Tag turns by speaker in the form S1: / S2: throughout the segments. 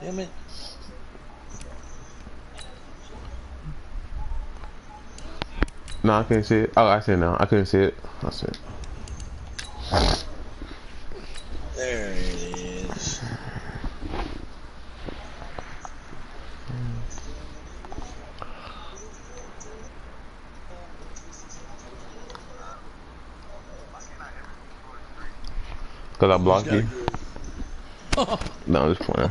S1: Damn it.
S2: No, I can't see it. Oh, I see it now. I couldn't see it. I see it.
S1: There it is.
S2: Cause I blocked you. No, I'm just playing.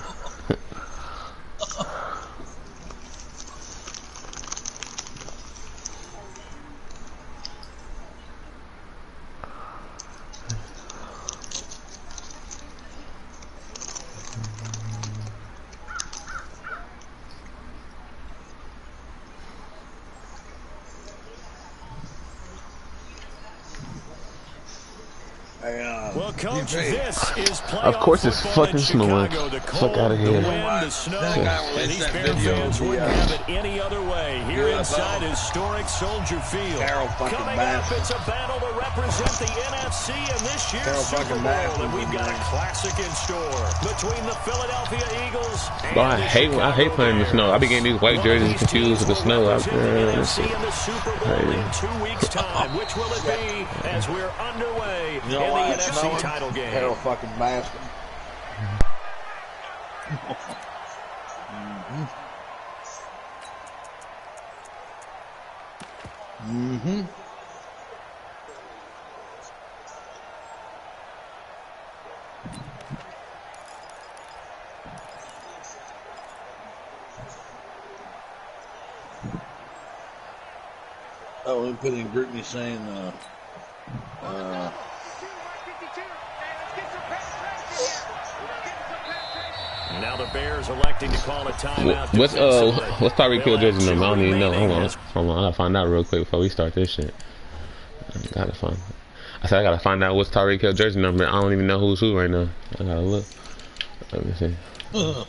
S3: Well, Coach, this is
S2: Of course it's fucking snowing. Fuck out of here.
S3: The snow, and these Bear fans wouldn't have it any other way. Here inside historic Soldier Field. Coming up, it's a battle to represent the NFC in this year's Super Bowl. And we've got a classic in store between the Philadelphia Eagles and
S2: I hate playing in the snow. I be getting these white jerseys confused with the snow out there.
S3: in the Super Bowl in 2 weeks' time. Which will it be as we're underway in the NFC title game?
S1: Harold fucking Baskin. Oh, we put in group me saying,
S3: now the Bears electing to call a timeout.
S2: What's Tyreek Hill jersey number? I don't even know. Hold on. I gotta find out real quick before we start this shit. I said I gotta find out what's Tyreek Hill jersey number. I don't even know who's who right now. I gotta look. Let me see. Hey.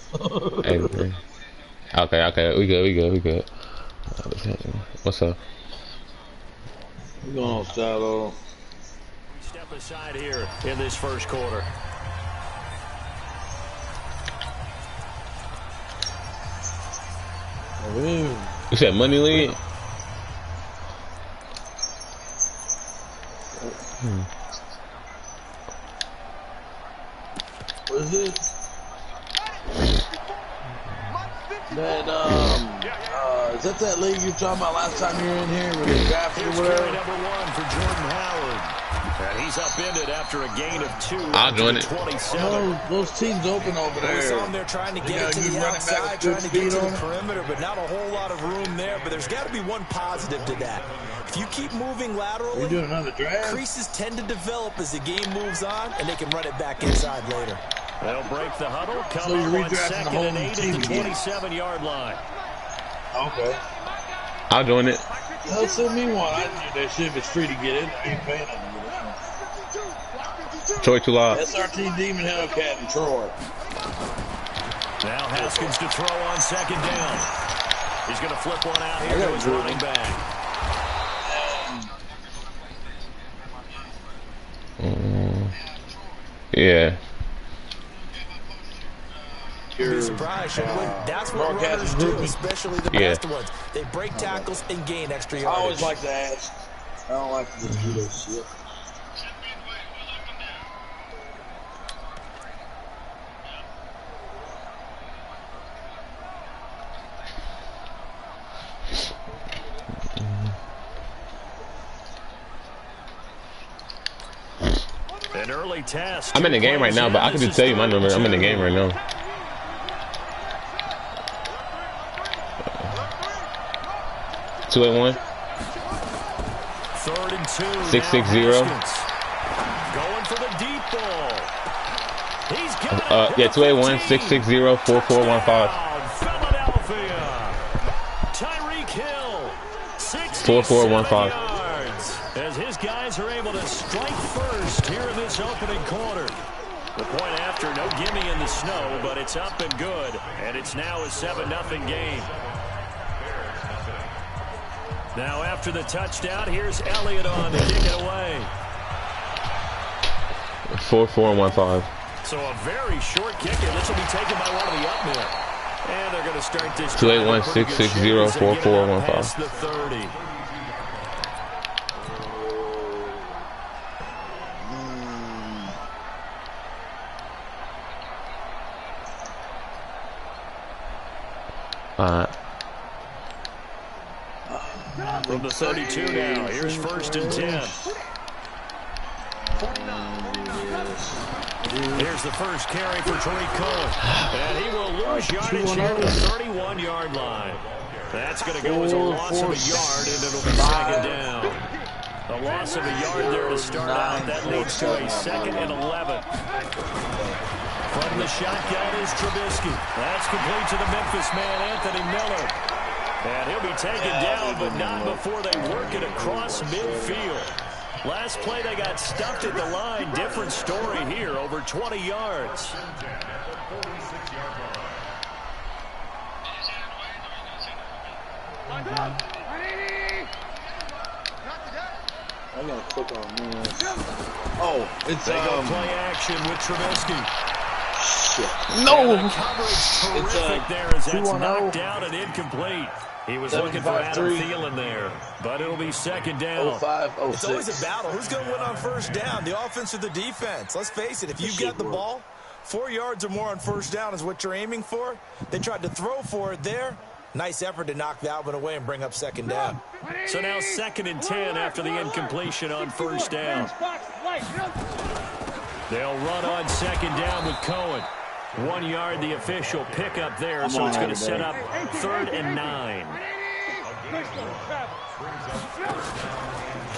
S2: Okay, we good. What's up?
S1: we're going on Salo.
S3: Step aside here in this first quarter.
S2: You said money lead?
S1: What is it? Is that league you were talking about last time you were in here with the drafted or whatever?
S3: Number 1 for Jordan Howard. And he's upended after a gain of 2.
S2: I'll join it.
S1: Those teams open over there.
S4: They're trying to get it to the outside, trying to get to the perimeter, but not a whole lot of room there. But there's got to be one positive to that. If you keep moving laterally,
S1: doing another draft?
S4: Creases tend to develop as the game moves on, and they can run it back inside later.
S3: They'll break the huddle. Come
S1: So you're
S3: on
S1: redrafting the
S3: 2nd
S1: whole
S3: and 8
S1: team
S3: at the
S1: again.
S3: 27-yard line.
S1: Okay.
S2: I'll join it.
S1: They'll send me one. I do that shit if it's free to get in. I ain't paying them.
S2: Troy2live's.
S1: SRT Demon Hellcat and Troy.
S3: Now Haskins to throw on 2nd down. He's going to flip one out here to his running back.
S2: Yeah.
S4: Be surprised. That's what runners do, especially the best ones. They break tackles and gain extra yardage.
S1: I always like to ask. I don't like to just do this shit.
S3: An early test.
S2: I'm in the game right now, but I can just tell you my number. I'm in the game right now. Two 8-1.
S3: 3rd and 2.
S2: 660.
S3: Going for the deep ball. He's got it.
S2: Yeah, 281 660 4415.
S3: Philadelphia Tyreek Hill.
S2: 4-4-1-5.
S3: yards as his guys are able to strike first here in this opening quarter. The point after, no gimme in the snow, but it's up and good. And it's now a 7-0 game. Now after the touchdown, here's Elliott on to kick it away.
S2: 4-4-1-5.
S3: So a very short kick, and this will be taken by one of the up men. And they're going to start this.
S2: 281-660-4415.
S3: Past the 30. From the 32 now, here's 1st and 10. Here's the first carry for Tariq Cohen. And he will lose yardage here at the 31-yard line. That's going to go as a loss of a yard, and it'll be 2nd down. A loss of a yard there to start out. That leads to a 2nd and 11. From the shotgun is Trubisky. That's complete to the Memphis man, Anthony Miller. And he'll be taken down, but not before they work it across midfield. Last play, they got stuffed at the line. Different story here, over 20 yards.
S1: I gotta click on this. Oh, it's
S3: they go play action with Trubisky.
S1: Shit.
S2: No.
S3: Coverage terrific there as that's knocked down and incomplete. He was looking for Adam Thielen there, but it'll be 2nd down.
S1: 05, 06.
S4: It's always a battle. Who's going to win on 1st down, the offense or the defense? Let's face it, if you've got the ball, 4 yards or more on 1st down is what you're aiming for. They tried to throw for it there. Nice effort to knock that one away and bring up 2nd down.
S3: So now 2nd and 10 after the incompletion on 1st down. They'll run on 2nd down with Cohen. 1 yard, the official pickup there, so it's going to set up 3rd and 9.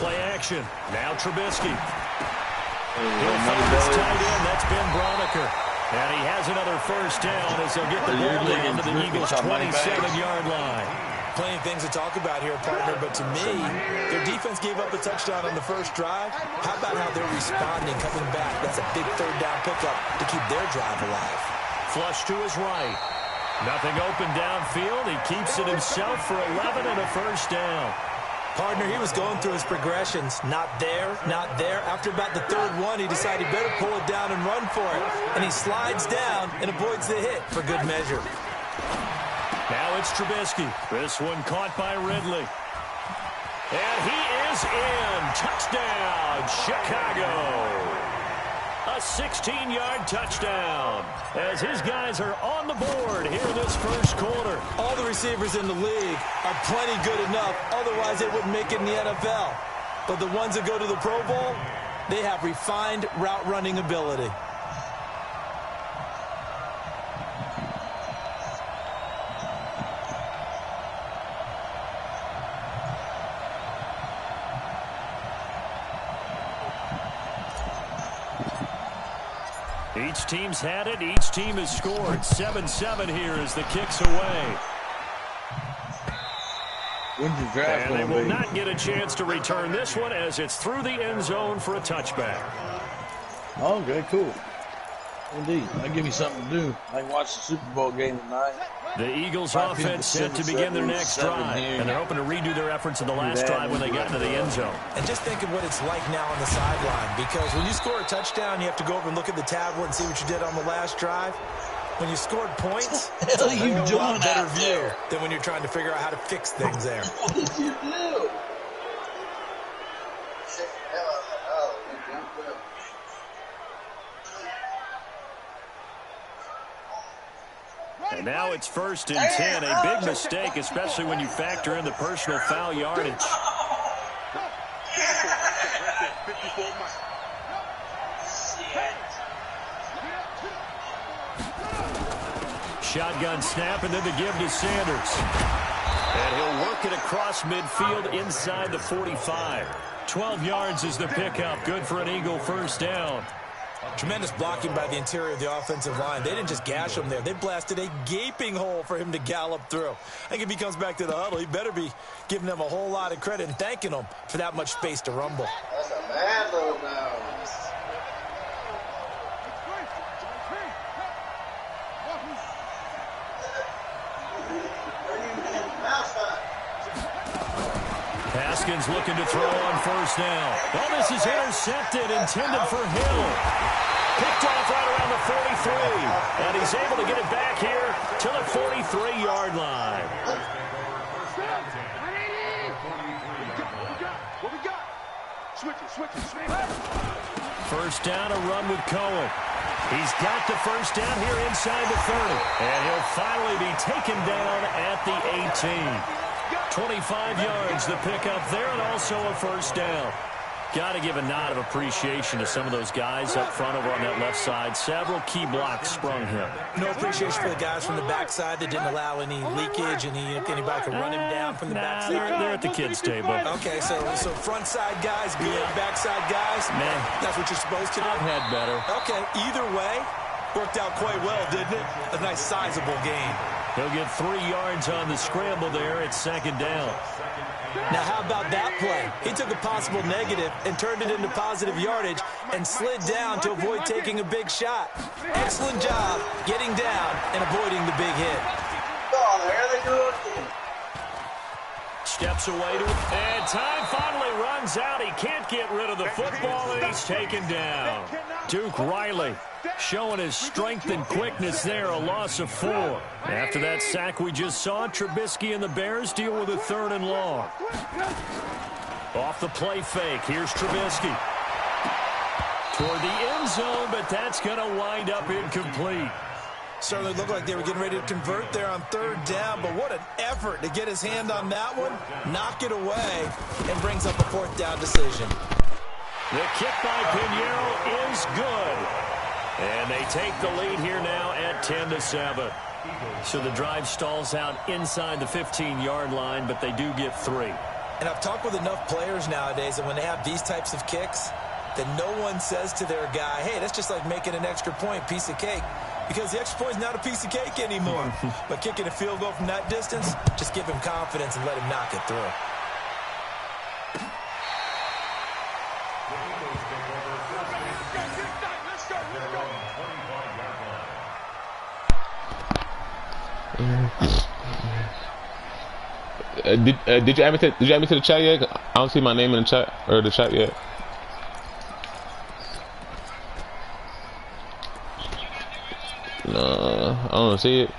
S3: Play action. Now Trubisky. He'll find his tight end. That's Ben Broniker. And he has another 1st down as they'll get the ball down to the Eagles' 27-yard line.
S4: Plenty of things to talk about here, partner, but to me, their defense gave up a touchdown on the 1st drive. How about how they're responding, coming back? That's a big 3rd down pickup to keep their drive alive.
S3: Flush to his right. Nothing open downfield. He keeps it himself for 11 and a 1st down.
S4: Partner, he was going through his progressions. Not there, not there. After about the 3rd one, he decided he better pull it down and run for it. And he slides down and avoids the hit for good measure.
S3: Now it's Trubisky. This one caught by Ridley. And he is in. Touchdown, Chicago. A 16-yard touchdown as his guys are on the board here in this 1st quarter.
S4: All the receivers in the league are plenty good enough. Otherwise, they wouldn't make it in the NFL. But the ones that go to the Pro Bowl, they have refined route running ability.
S3: Each team's had it. Each team has scored. 7-7 here as the kick's away.
S1: When's your draft
S3: and they will
S1: be?
S3: not get a chance to return this one as it's through the end zone for a touchback.
S1: Okay, cool. Indeed. That'll give me something to do. I can watch the Super Bowl game tonight.
S3: The Eagles offense set to begin their next drive, and they're hoping to redo their efforts in the last drive when they got into the end zone.
S4: And just think of what it's like now on the sideline, because when you score a touchdown, you have to go over and look at the tablet and see what you did on the last drive. When you scored points, it's a whole lot better view than when you're trying to figure out how to fix things there.
S1: What did you do?
S3: And now it's 1st and 10, a big mistake, especially when you factor in the personal foul yardage. Shotgun snap, and then the give to Sanders. And he'll work it across midfield inside the 45. 12 yards is the pickup. Good for an Eagle 1st down.
S4: Tremendous blocking by the interior of the offensive line. They didn't just gash him there. They blasted a gaping hole for him to gallop through. I think if he comes back to the huddle, he better be giving them a whole lot of credit and thanking them for that much space to rumble.
S5: That's a bad little now.
S3: Haskins looking to throw on first down. Well, this is intercepted, intended for Hill. Picked off right around the 43. And he's able to get it back here to the 43-yard line. First down, a run with Cohen. He's got the first down here inside the 30. And he'll finally be taken down at the 18. 25 yards the pickup there, and also a first down. Got to give a nod of appreciation to some of those guys up front over on that left side. Several key blocks sprung him.
S4: No appreciation for the guys from the backside that didn't allow any leakage, and anybody could run him down from the backside.
S3: They're at the kids' table.
S4: Okay, so front side guys, good, backside guys.
S3: Man,
S4: that's what you're supposed to do.
S3: I've had better.
S4: Okay, either way, worked out quite well, didn't it? A nice sizable gain.
S3: He'll get 3 yards on the scramble there. It's second down.
S4: Now, how about that play? He took a possible negative and turned it into positive yardage and slid down to avoid taking a big shot. Excellent job getting down and avoiding the big hit.
S5: Oh, there they go again.
S3: Steps away to it, and time finally runs out. He can't get rid of the football, and he's taken down. Duke Riley showing his strength and quickness there, a loss of 4. After that sack we just saw, Trubisky and the Bears deal with a 3rd and long. Off the play fake, here's Trubisky. Toward the end zone, but that's going to wind up incomplete.
S4: Certainly looked like they were getting ready to convert there on 3rd down, but what an effort to get his hand on that one, knock it away, and brings up a 4th down decision.
S3: The kick by Pinheiro is good. And they take the lead here now at 10-7. So the drive stalls out inside the 15-yard line, but they do get 3.
S4: And I've talked with enough players nowadays that when they have these types of kicks, that no one says to their guy, hey, that's just like making an extra point, piece of cake. Because the extra point is not a piece of cake anymore. But kicking a field goal from that distance, just give him confidence and let him knock it through.
S2: Did you add me to the chat yet? I don't see my name in the chat or the chat yet. No, I don't see it.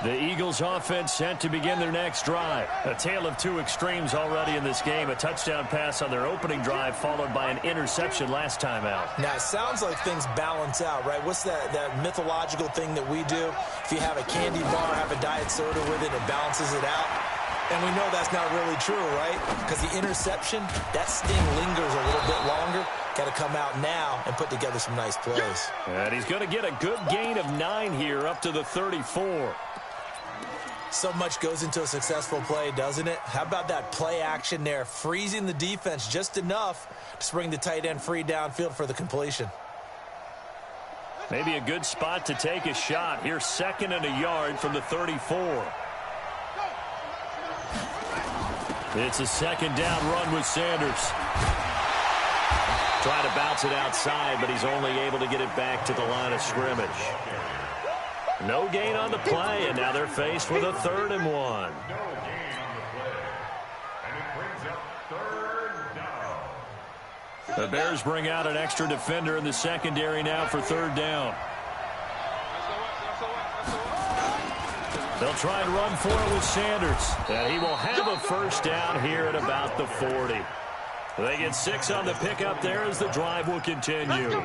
S3: The Eagles offense set to begin their next drive. A tale of 2 extremes already in this game. A touchdown pass on their opening drive followed by an interception last time out.
S4: Now, it sounds like things balance out, right? What's that mythological thing that we do? If you have a candy bar, have a diet soda with it, it balances it out. And we know that's not really true, right? Because the interception, that sting lingers a little bit longer. Got to come out now and put together some nice plays.
S3: And he's going to get a good gain of 9 here up to the 34.
S4: So much goes into a successful play, doesn't it? How about that play action there, freezing the defense just enough to bring the tight end free downfield for the completion.
S3: Maybe a good spot to take a shot. Here's 2nd and a yard from the 34. It's a 2nd down run with Sanders. Trying to bounce it outside, but he's only able to get it back to the line of scrimmage. No gain on the play, and now they're faced with a 3rd and 1. The Bears bring out an extra defender in the secondary now for 3rd down. They'll try and run for it with Sanders. And he will have a first down here at about the 40. They get 6 on the pickup there as the drive will continue.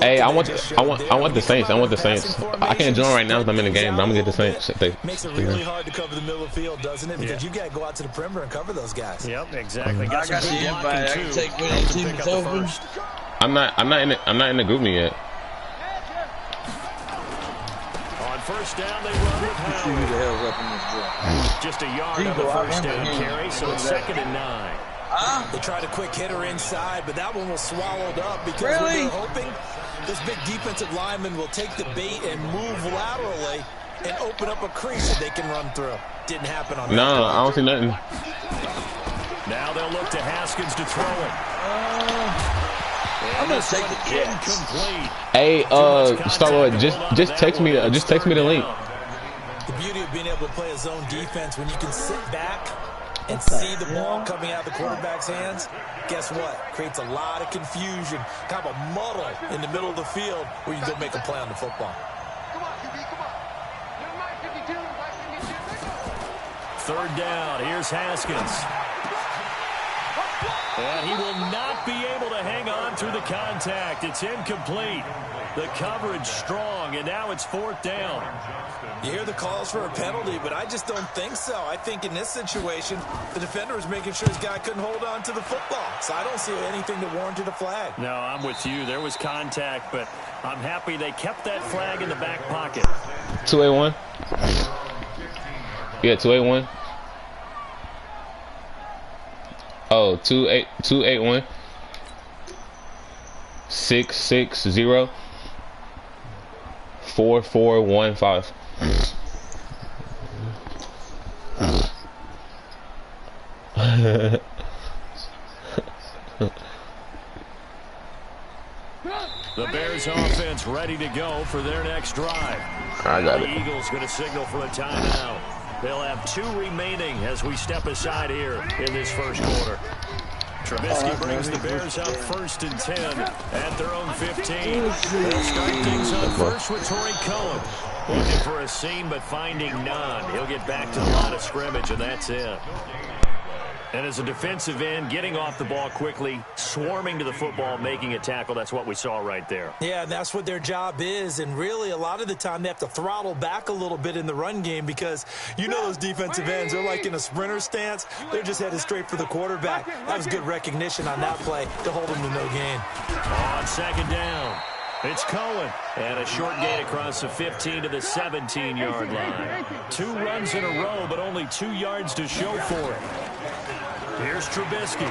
S2: Hey, I want the Saints. I want the Saints. I can't join right now because I'm in the game, but I'm gonna get the Saints.
S4: Makes it really hard to cover the middle of the field, doesn't it? Because you got to go out to the perimeter and cover those guys.
S3: Yep, exactly.
S1: I got the invite. I can take any team that's open.
S2: I'm not in the group me yet.
S3: On first down, they run with Howard.
S1: Who the hell's up in this drill?
S3: Just a yard on the first down carry, so it's 2nd and 9.
S4: They tried a quick hitter inside, but that one was swallowed up because
S1: Really?
S4: they're hoping this big defensive lineman will take the bait and move laterally and open up a crease that they can run through. Didn't happen on that.
S2: No, I don't see nothing.
S3: Now they'll look to Haskins to throw it.
S1: I'm gonna take the Jets.
S3: Incomplete.
S2: Hey, Star-Lord, just text me the link.
S4: The beauty of being able to play a zone defense when you can sit back and see the ball coming out of the quarterback's hands, guess what? Creates a lot of confusion, kind of a muddle in the middle of the field where you can go make a play on the football.
S3: Third down. Here's Haskins. And he will not be able to hang on through the contact. It's incomplete. The coverage strong, and now it's fourth down.
S4: You hear the calls for a penalty, but I just don't think so. I think in this situation, the defender was making sure his guy couldn't hold on to the football. So I don't see anything that warranted a flag.
S3: No, I'm with you. There was contact, but I'm happy they kept that flag in the back pocket.
S2: 281. Yeah, 281. Oh, 281 660 4415.
S3: The Bears offense ready to go for their next drive.
S2: I got
S3: the
S2: it.
S3: Eagles going to signal for a timeout. They'll have 2 remaining as we step aside here in this first quarter. Trubisky brings the Bears up 1st and 10 at their own 15. They'll start things on first with Troy Cohen. Looking for a seam, but finding none. He'll get back to the line of scrimmage, and that's it. And as a defensive end, getting off the ball quickly, swarming to the football, making a tackle, that's what we saw right there.
S4: Yeah, and that's what their job is. And really, a lot of the time, they have to throttle back a little bit in the run game because you know those defensive ends, they're like in a sprinter stance. They're just headed straight for the quarterback. That was good recognition on that play to hold them to no gain.
S3: On second down, it's Cohen. And a short gain across the 15 to the 17-yard line. 2 runs in a row, but only 2 yards to show for it. Here's Trubisky.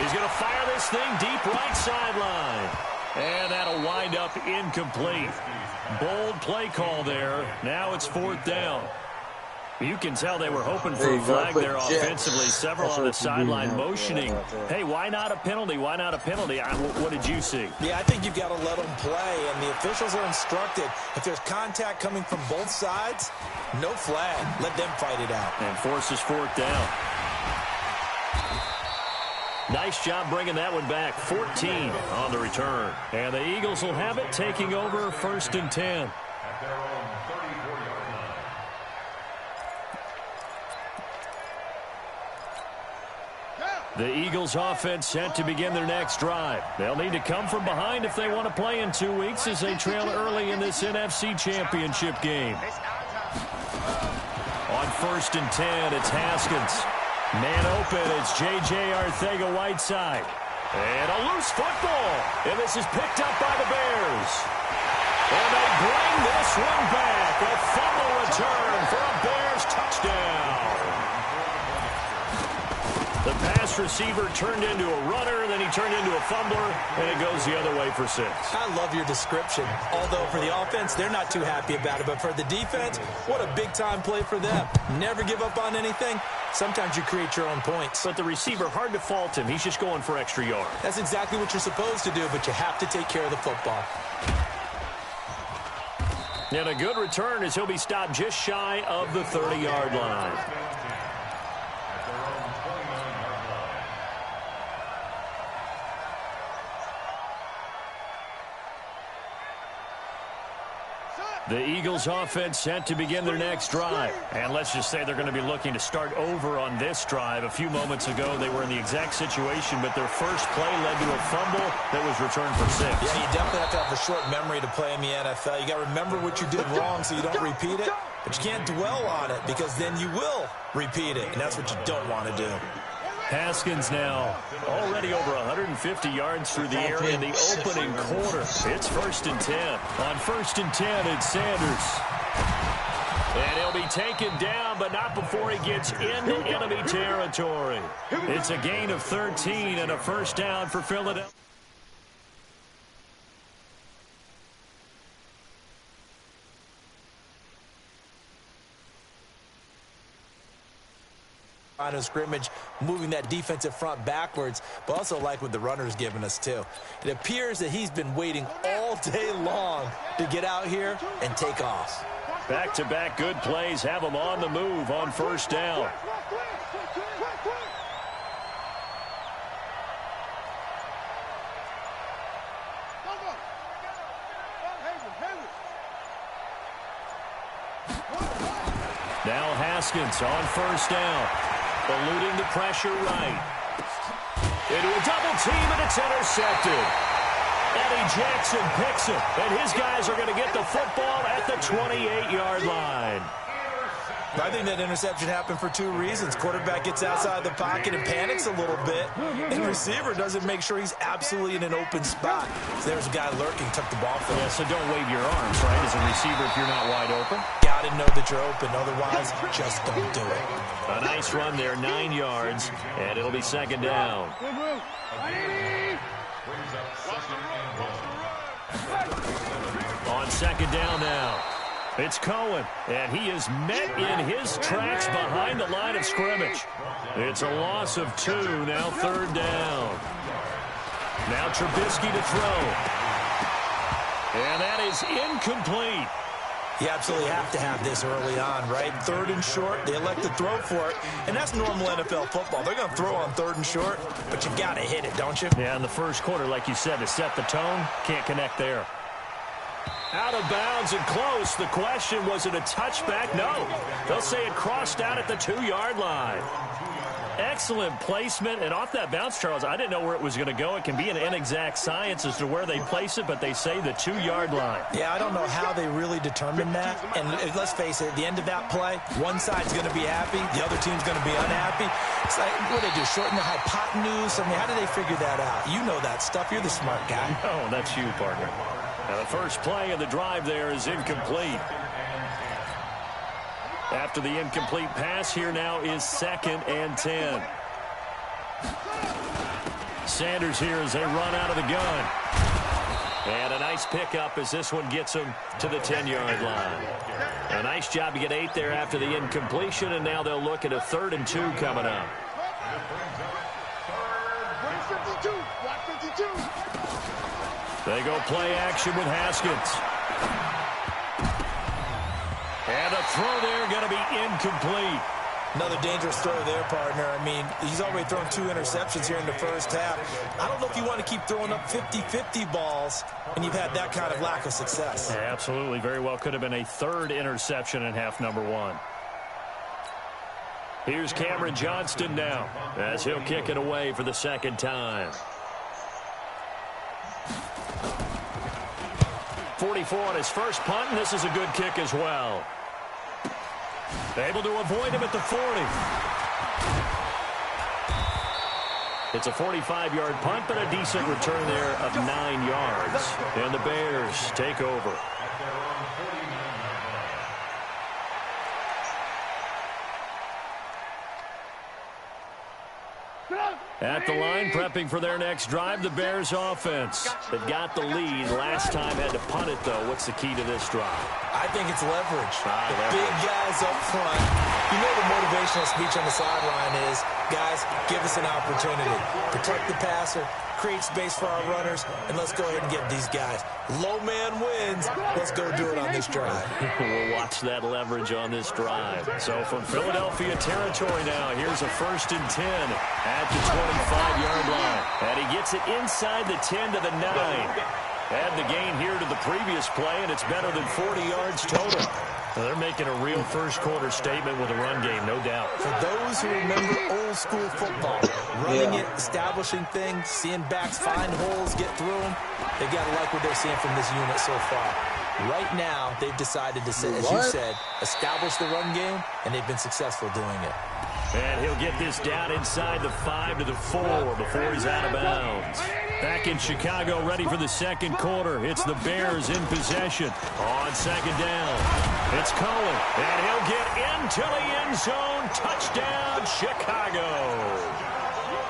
S3: He's going to fire this thing deep right sideline. And that'll wind up incomplete. Bold play call there. Now it's 4th down. You can tell they were hoping for a flag there offensively. Several on the sideline motioning. Hey, why not a penalty? Why not a penalty? What did you see?
S4: Yeah, I think you've got to let them play, and the officials are instructed. If there's contact coming from both sides, no flag. Let them fight it out.
S3: And forces 4th down. Nice job bringing that one back. 14 on the return. And the Eagles will have it, taking over 1st and 10. The Eagles offense set to begin their next drive. They'll need to come from behind if they want to play in 2 weeks as they trail early in this NFC Championship game. On 1st and 10, it's Haskins. Man open, it's J.J. Arcega-Whiteside. And a loose football. And this is picked up by the Bears. And they bring this one back. A fumble return for a Bears touchdown. The pass receiver turned into a runner, then he turned into a fumbler, and it goes the other way for 6.
S4: I love your description. Although for the offense, they're not too happy about it. But for the defense, what a big-time play for them. Never give up on anything. Sometimes you create your own points.
S3: But the receiver, hard to fault him. He's just going for extra yards.
S4: That's exactly what you're supposed to do, but you have to take care of the football.
S3: And a good return as he'll be stopped just shy of the 30-yard line. The Eagles offense set to begin their next drive. And let's just say they're going to be looking to start over on this drive. A few moments ago, they were in the exact situation, but their first play led to a fumble that was returned for 6.
S4: Yeah, you definitely have to have a short memory to play in the NFL. You got to remember what you did wrong so you don't repeat it, but you can't dwell on it because then you will repeat it, and that's what you don't want to do.
S3: Haskins now already over 150 yards through the air in the opening quarter. It's 1st and 10. On 1st and 10, it's Sanders. And he'll be taken down, but not before he gets into enemy territory. It's a gain of 13 and a first down for Philadelphia.
S4: Line of scrimmage, moving that defensive front backwards, but also like what the runner's giving us too. It appears that he's been waiting all day long to get out here and take off.
S3: Back-to-back good plays have him on the move on first down. Now Haskins on first down. Eluding the pressure right. Into a double team, and it's intercepted. Eddie Jackson picks it, and his guys are going to get the football at the 28-yard line.
S4: I think that interception happened for two reasons. Quarterback gets outside the pocket and panics a little bit, and the receiver doesn't make sure he's absolutely in an open spot. So there's a guy lurking, took the ball from him.
S3: Yeah, so don't wave your arms, right, as a receiver if you're not wide open.
S4: Got to know that you're open, otherwise just don't do it.
S3: A nice run there, 9 yards, and it'll be second down. On second down now. It's Cohen, and he is met in his tracks behind the line of scrimmage. It's a loss of 2, now third down. Now Trubisky to throw. And that is incomplete.
S4: You absolutely have to have this early on, right? Third and short, they elect to throw for it, and that's normal NFL football. They're going to throw on third and short, but you got to hit it, don't you?
S3: Yeah, in the first quarter, like you said, to set the tone, can't connect there. Out of bounds and close. The question, was it a touchback? No. They'll say it crossed out at the 2-yard line. Excellent placement. And off that bounce, Charles, I didn't know where it was going to go. It can be an inexact science as to where they place it, but they say the 2-yard line.
S4: Yeah, I don't know how they really determined that. And let's face it, at the end of that play, one side's going to be happy, the other team's going to be unhappy. It's like, what do they do, shorten the hypotenuse? I mean, how do they figure that out? You know that stuff. You're the smart guy.
S3: Oh, that's you, partner. Now the first play of the drive there is incomplete. After the incomplete pass, here now is 2nd and 10. Sanders here as they run out of the gun. And a nice pickup as this one gets him to the 10-yard line. A nice job to get 8 there after the incompletion, and now they'll look at a 3rd and 2 coming up. They go play action with Haskins. And a throw there going to be incomplete.
S4: Another dangerous throw there, partner. I mean, he's already thrown 2 interceptions here in the first half. I don't know if you want to keep throwing up 50-50 balls when you've had that kind of lack of success.
S3: Yeah, absolutely. Very well could have been a 3rd interception in half number 1. Here's Cameron Johnston now as he'll kick it away for the 2nd time. 44 on his first punt, and this is a good kick as well. Able to avoid him at the 40. It's a 45-yard punt, but a decent return there of 9 yards. And the Bears take over. At the line, prepping for their next drive, the Bears offense. They've got the lead. Last time had to punt it, though. What's the key to this drive?
S4: I think it's leverage. The big guys up front. You know the motivational speech on the sideline is, guys, give us an opportunity. Protect the passer, create space for our runners, and let's go ahead and get these guys. Low man wins. Let's go do it on this drive.
S3: We'll watch that leverage on this drive. So from Philadelphia territory now, here's a 1st and 10 at the 25-yard line. And he gets it inside the 10 to the 9. Add the gain here to the previous play, and it's better than 40 yards total. Now they're making a real first-quarter statement with a run game, no doubt.
S4: For those who remember old-school football, running it, establishing things, seeing backs find holes, get through them, they've got to like what they're seeing from this unit so far. Right now, they've decided to, as you said, establish the run game, and they've been successful doing it.
S3: And he'll get this down inside the 5 to the 4 before he's out of bounds. Back in Chicago, ready for the second quarter. It's the Bears in possession on second down. It's Cohen, and he'll get into the end zone. Touchdown, Chicago.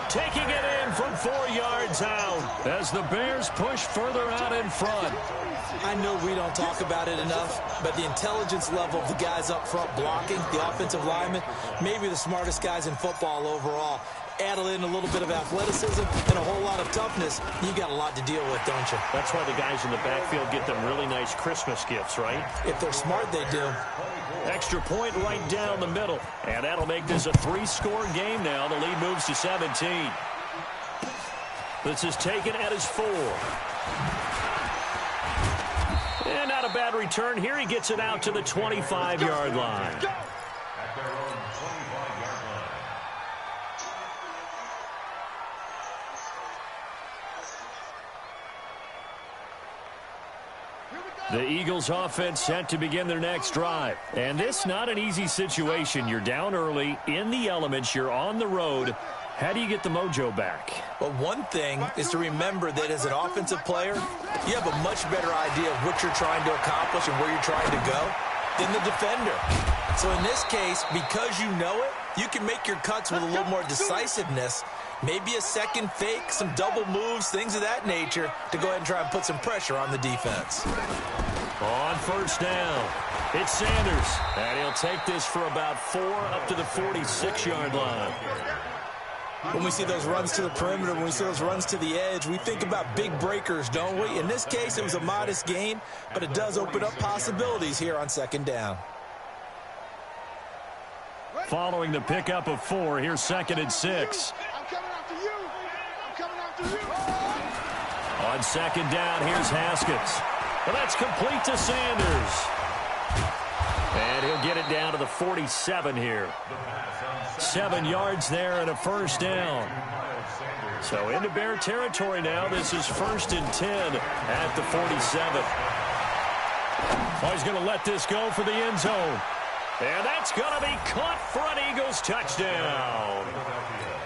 S3: Taking it in from 4 yards out as the Bears push further out in front.
S4: I know we don't talk about it enough, but the intelligence level of the guys up front blocking, the offensive linemen, maybe the smartest guys in football overall. Add in a little bit of athleticism and a whole lot of toughness, you got a lot to deal with, don't you?
S3: That's why the guys in the backfield get them really nice Christmas gifts, right?
S4: If they're smart, they do.
S3: Extra point right down the middle, and that'll make this a 3-score game now. The lead moves to 17. This is taken at his 4. And not a bad return here. He gets it out to the 25-yard line. The Eagles offense set to begin their next drive. And this not an easy situation. You're down early, in the elements, you're on the road. How do you get the mojo back?
S4: Well, one thing is to remember that as an offensive player, you have a much better idea of what you're trying to accomplish and where you're trying to go than the defender. So in this case, because you know it, you can make your cuts with a little more decisiveness. Maybe a second fake, some double moves, things of that nature to go ahead and try and put some pressure on the defense.
S3: On first down, it's Sanders. And he'll take this for about 4 up to the 46-yard line.
S4: When we see those runs to the perimeter, when we see those runs to the edge, we think about big breakers, don't we? In this case, it was a modest gain, but it does open up possibilities here on second down.
S3: Following the pickup of 4, here's 2nd and 6.
S6: I'm coming after you. I'm coming after you.
S3: On second down, here's Haskins. Well, that's complete to Sanders. And he'll get it down to the 47 here. 7 yards there and a first down. So into Bear territory now. This is 1st and 10 at the 47. Oh, he's going to let this go for the end zone. And that's going to be caught for an Eagles touchdown.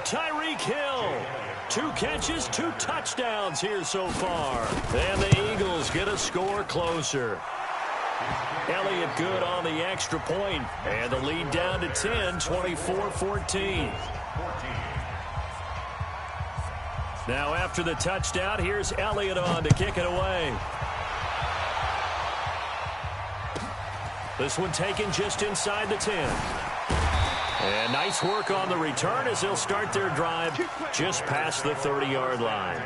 S3: Tyreek Hill. 2 catches, 2 touchdowns here so far. And the Eagles get a score closer. Elliott good on the extra point. And the lead down to 10, 24-14. Now after the touchdown, here's Elliott on to kick it away. This one taken just inside the 10. And nice work on the return as they'll start their drive just past the 30-yard line.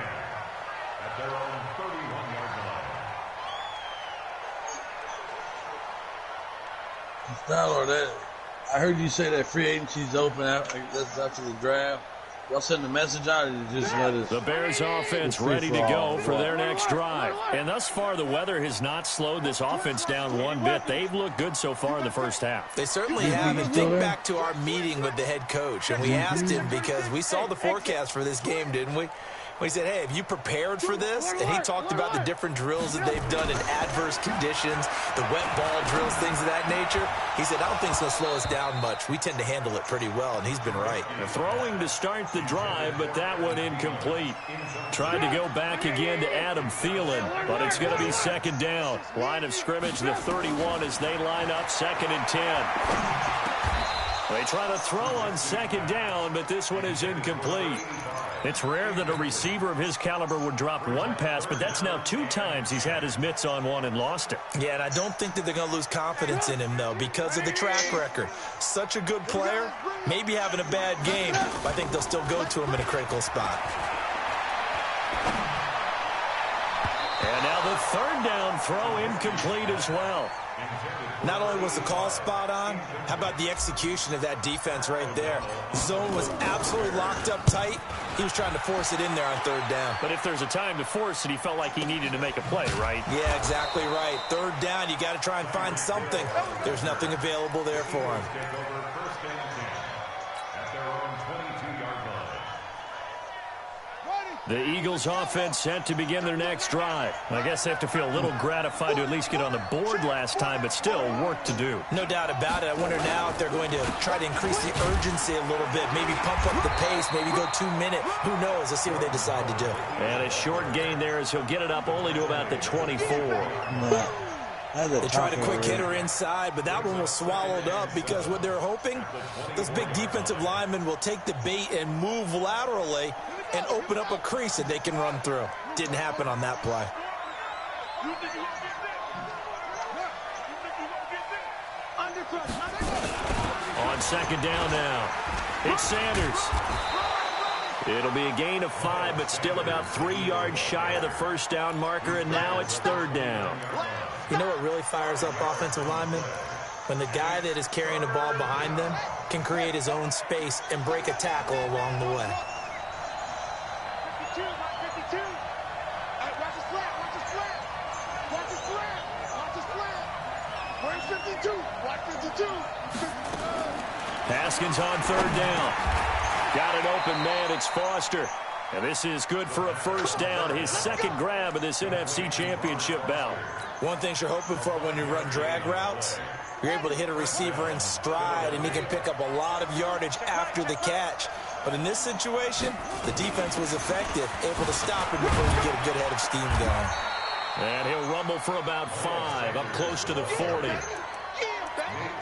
S1: Tyler, I heard you say that free agency's open that's after the draft. Y'all send a message out and just let us.
S3: The Bears offense ready to go for their next drive. And thus far, the weather has not slowed this offense down one bit. They've looked good so far in the first half.
S4: They certainly have. And think back to our meeting with the head coach. And we asked him because we saw the forecast for this game, didn't we? He said, hey, have you prepared for this? And he talked about the different drills that they've done in adverse conditions, the wet ball drills, things of that nature. He said, I don't think it's going to slow us down much. We tend to handle it pretty well, and he's been right.
S3: Throwing to start the drive, but that one incomplete. Tried to go back again to Adam Thielen, but it's going to be 2nd down. Line of scrimmage, the 31 as they line up 2nd and 10. They try to throw on 2nd down, but this one is incomplete. It's rare that a receiver of his caliber would drop one pass, but that's now 2 times he's had his mitts on one and lost it.
S4: Yeah, and I don't think that they're going to lose confidence in him, though, because of the track record. Such a good player, maybe having a bad game, but I think they'll still go to him in a critical spot.
S3: And now the 3rd down throw incomplete as well.
S4: Not only was the call spot on, how about the execution of that defense right there? Zone was absolutely locked up tight. He was trying to force it in there on 3rd down.
S3: But if there's a time to force it, he felt like he needed to make a play, right?
S4: Yeah, exactly right. 3rd down, you got to try and find something. There's nothing available there for him.
S3: The Eagles offense set to begin their next drive. I guess they have to feel a little gratified to at least get on the board last time, but still work to do.
S4: No doubt about it. I wonder now if they're going to try to increase the urgency a little bit, maybe pump up the pace, maybe go 2 minute. Who knows? Let's see what they decide to do.
S3: And a short gain there as he'll get it up only to about the 24.
S4: They tried a quick hitter inside, but that one was swallowed up because what they're hoping, those big defensive linemen will take the bait and move laterally and open up a crease that they can run through. Didn't happen on that play.
S3: On second down now, it's Sanders. It'll be a gain of 5, but still about 3 yards shy of the first down marker, and now it's third down.
S4: You know what really fires up offensive linemen? When the guy that is carrying the ball behind them can create his own space and break a tackle along the way.
S3: Haskins on third down. Got an open man. It's Foster. And this is good for a first down. His second grab of this NFC Championship bout.
S4: One thing you're hoping for when you run drag routes, you're able to hit a receiver in stride, and he can pick up a lot of yardage after the catch. But in this situation, the defense was effective, able to stop him before you get a good head of steam going.
S3: And he'll rumble for about 5, up close to the 40.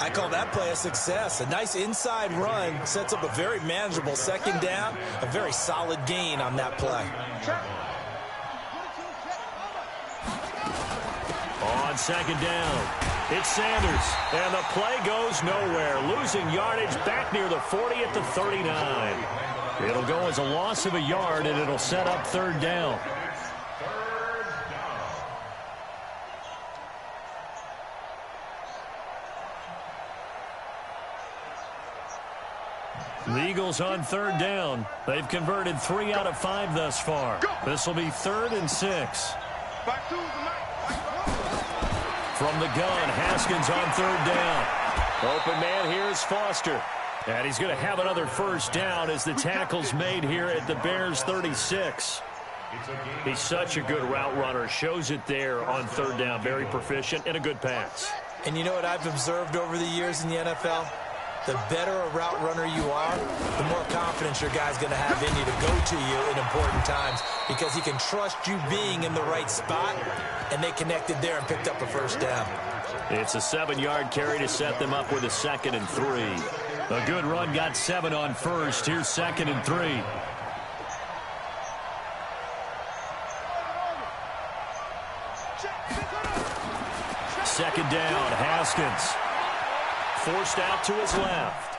S4: I call that play a success. A nice inside run sets up a very manageable second down, a very solid gain on that play.
S3: On second down, it's Sanders, and the play goes nowhere, losing yardage back near the 40 at the 39. It'll go as a loss of a yard, and it'll set up third down. The Eagles on third down. They've converted 3 out of 5 thus far. This will be 3rd and 6. From the gun, Haskins on third down. Open man here is Foster. And he's going to have another first down as the tackle's made here at the Bears 36. He's such a good route runner. Shows it there on third down. Very proficient and a good pass.
S4: And you know what I've observed over the years in the NFL? The better a route runner you are, the more confidence your guy's going to have in you to go to you in important times because he can trust you being in the right spot, and they connected there and picked up a first down.
S3: It's a 7-yard carry to set them up with a 2nd and 3. A good run got 7 on first. Here's 2nd and 3. Second down, Haskins. Forced out to his left.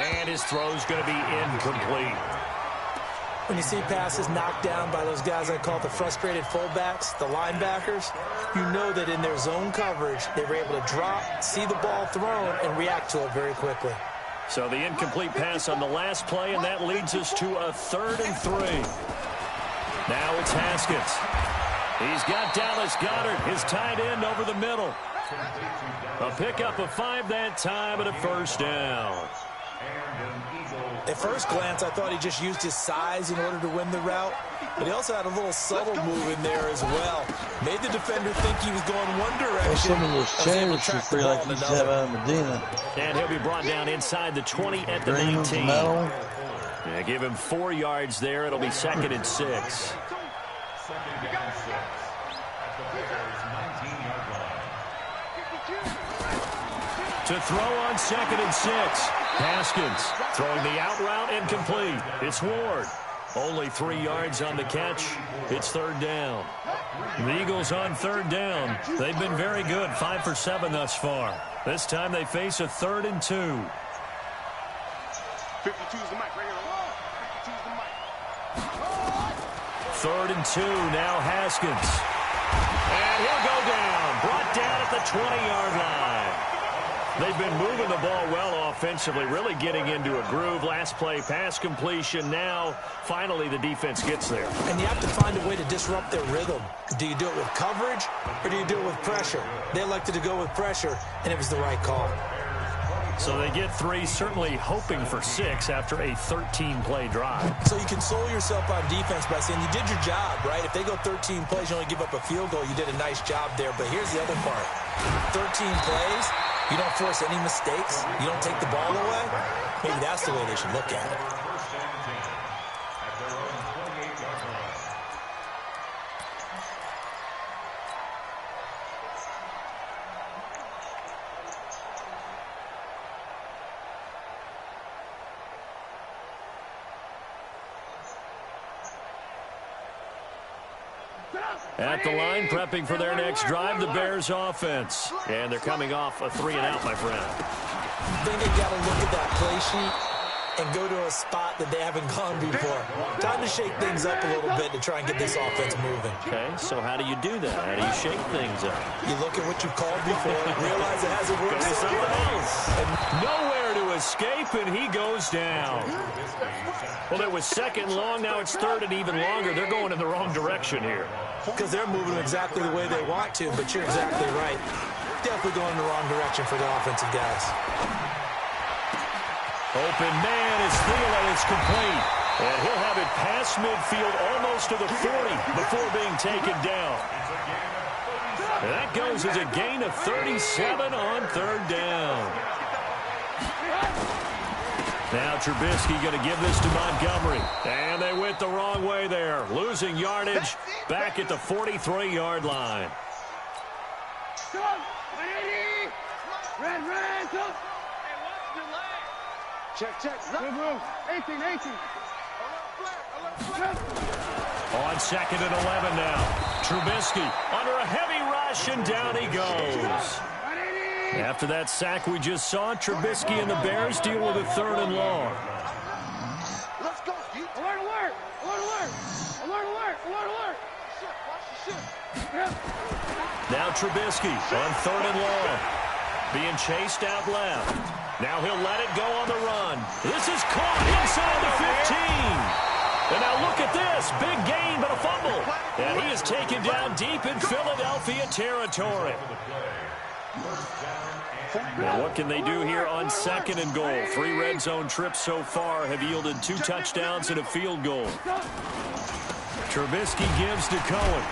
S3: And his throw's going to be incomplete.
S4: When you see passes knocked down by those guys I call the frustrated fullbacks, the linebackers, you know that in their zone coverage, they were able to drop, see the ball thrown, and react to it very quickly.
S3: So the incomplete pass on the last play, and that leads us to a 3rd and 3. Now it's Haskins. He's got Dallas Goedert, his tight end, over the middle. A pickup of 5 that time and a first down.
S4: At first glance, I thought he just used his size in order to win the route, but he also had a little subtle move in there as well. Made the defender think he was going one direction.
S1: Well, some of those chairs for free like he used to have out of Medina.
S3: And he'll be brought down inside the 20 at the 19. Yeah, give him 4 yards there. It'll be 2nd and 6. To throw on 2nd and 6. Haskins throwing the out route incomplete. It's Ward. Only 3 yards on the catch. It's third down. The Eagles on third down. They've been very good. 5 for 7 thus far. This time they face a 3rd and 2.
S6: 52's the mic right here. 52's the mic.
S3: 3rd and 2. Now Haskins. And he'll go down. Brought down at the 20-yard line. They've been moving the ball well offensively, really getting into a groove. Last play, pass completion. Now, finally, the defense gets there.
S4: And you have to find a way to disrupt their rhythm. Do you do it with coverage, or do you do it with pressure? They elected to go with pressure, and it was the right call.
S3: So they get 3, certainly hoping for 6 after a 13-play drive.
S4: So you console yourself on defense by saying you did your job, right? If they go 13 plays, you only give up a field goal, you did a nice job there. But here's the other part. 13 plays, you don't force any mistakes, you don't take the ball away. Maybe that's the way they should look at it.
S3: At the line, prepping for their next drive, the Bears offense. And they're coming off a 3-and-out, my friend.
S4: I think they got to look at that play sheet and go to a spot that they haven't gone before. Time to shake things up a little bit to try and get this offense moving.
S3: Okay, so how do you do that? How do you shake things up?
S4: You look at what you've called before, realize it hasn't worked
S3: Go to
S4: something else.
S3: And nowhere to escape, and he goes down. Well, it was 2nd long, now it's 3rd and even longer. They're going in the wrong direction here.
S4: Because they're moving exactly the way they want to, but you're exactly right. Definitely going in the wrong direction for the offensive guys.
S3: Open man is Thielen. It's complete. And he'll have it past midfield almost to the 40 before being taken down. And that goes as a gain of 37 on 3rd down. Now Trubisky going to give this to Montgomery. And they went the wrong way there. Losing yardage back at the 43-yard line.
S6: Check. Move. 18.
S3: On 2nd and 11 now. Trubisky under a heavy rush, and down he goes. After that sack we just saw, Trubisky and the Bears deal with a 3rd and long.
S6: Let's go. Alert.
S3: Now Trubisky on 3rd and long. Being chased out left. Now he'll let it go on the run. This is caught inside the 15. And now look at this. Big gain, but a fumble. And he is taken down deep in Philadelphia territory. Now what can they do here on 2nd and goal? 3 red zone trips so far have yielded 2 touchdowns and a field goal. Trubisky gives to Cohen.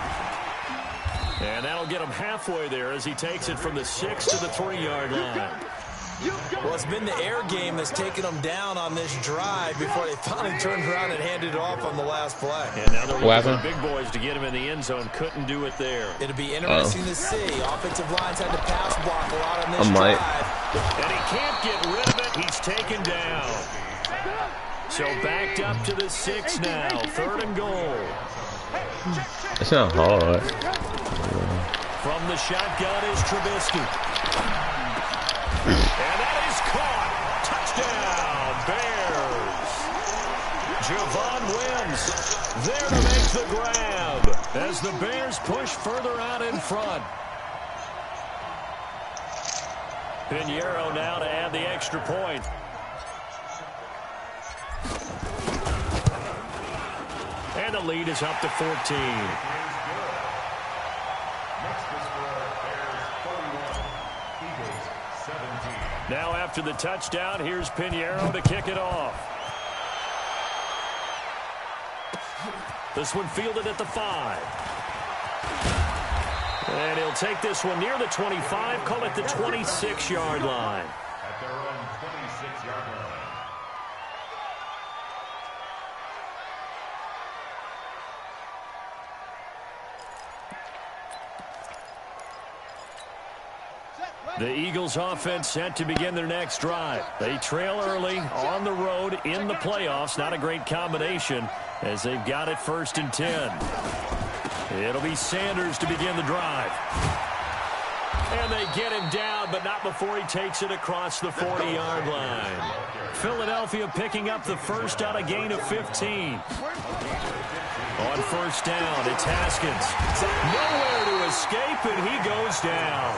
S3: And that'll get him halfway there as he takes it from the 6 to the 3-yard line.
S4: Well, it's been the air game that's taken them down on this drive before they finally turned around and handed it off on the last play.
S3: And now they're looking for the big boys to get him in the end zone. Couldn't do it there.
S4: It'll be interesting to see. Offensive lines had to pass block a lot on this drive.
S3: And he can't get rid of it. He's taken down. So backed up to the 6 now. 3rd and goal.
S2: It's not hard.
S3: From the shotgun is Trubisky. And that is caught. Touchdown, Bears. Javon Wims there to make the grab as the Bears push further out in front. Pinheiro now to add the extra point. And the lead is up to 14. Now after the touchdown, here's Pinheiro to kick it off. This one fielded at the 5. And he'll take this one near the 25, call it the 26-yard line.
S7: At their own 26-yard line.
S3: The Eagles offense set to begin their next drive. They trail early on the road in the playoffs. Not a great combination as they've got it 1st and 10. It'll be Sanders to begin the drive. And they get him down, but not before he takes it across the 40-yard line. Philadelphia picking up the first on a gain of 15. On 1st down, it's Haskins. Nowhere to escape, and he goes down.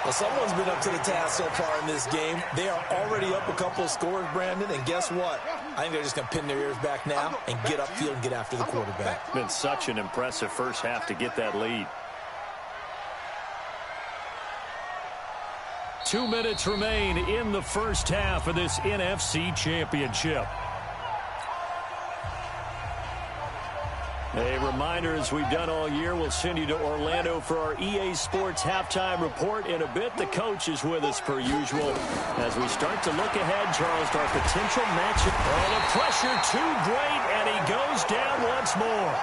S4: Well, someone's been up to the task so far in this game. They are already up a couple of scores, Brandon, and guess what? I think they're just going to pin their ears back now and get upfield and get after the quarterback.
S3: It's been such an impressive first half to get that lead. 2 minutes remain in the first half of this NFC Championship. A reminder, as we've done all year, we'll send you to Orlando for our EA Sports halftime report. In a bit, the coach is with us per usual. As we start to look ahead, Charles, to our potential matchup. Oh, the pressure too great, and he goes down once more.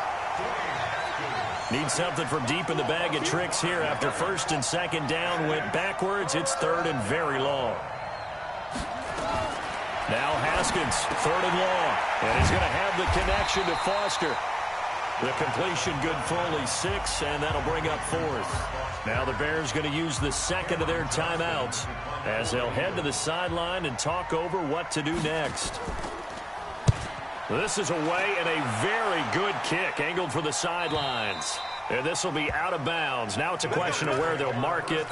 S3: Needs something from deep in the bag of tricks here. After first and second down went backwards, it's third and very long. Now Haskins, third and long. And he's going to have the connection to Foster. The completion good for only 6, and that'll bring up fourth. Now the Bears going to use the second of their timeouts as they'll head to the sideline and talk over what to do next. This is away, and a very good kick angled for the sidelines. And this will be out of bounds. Now it's a question of where they'll mark it.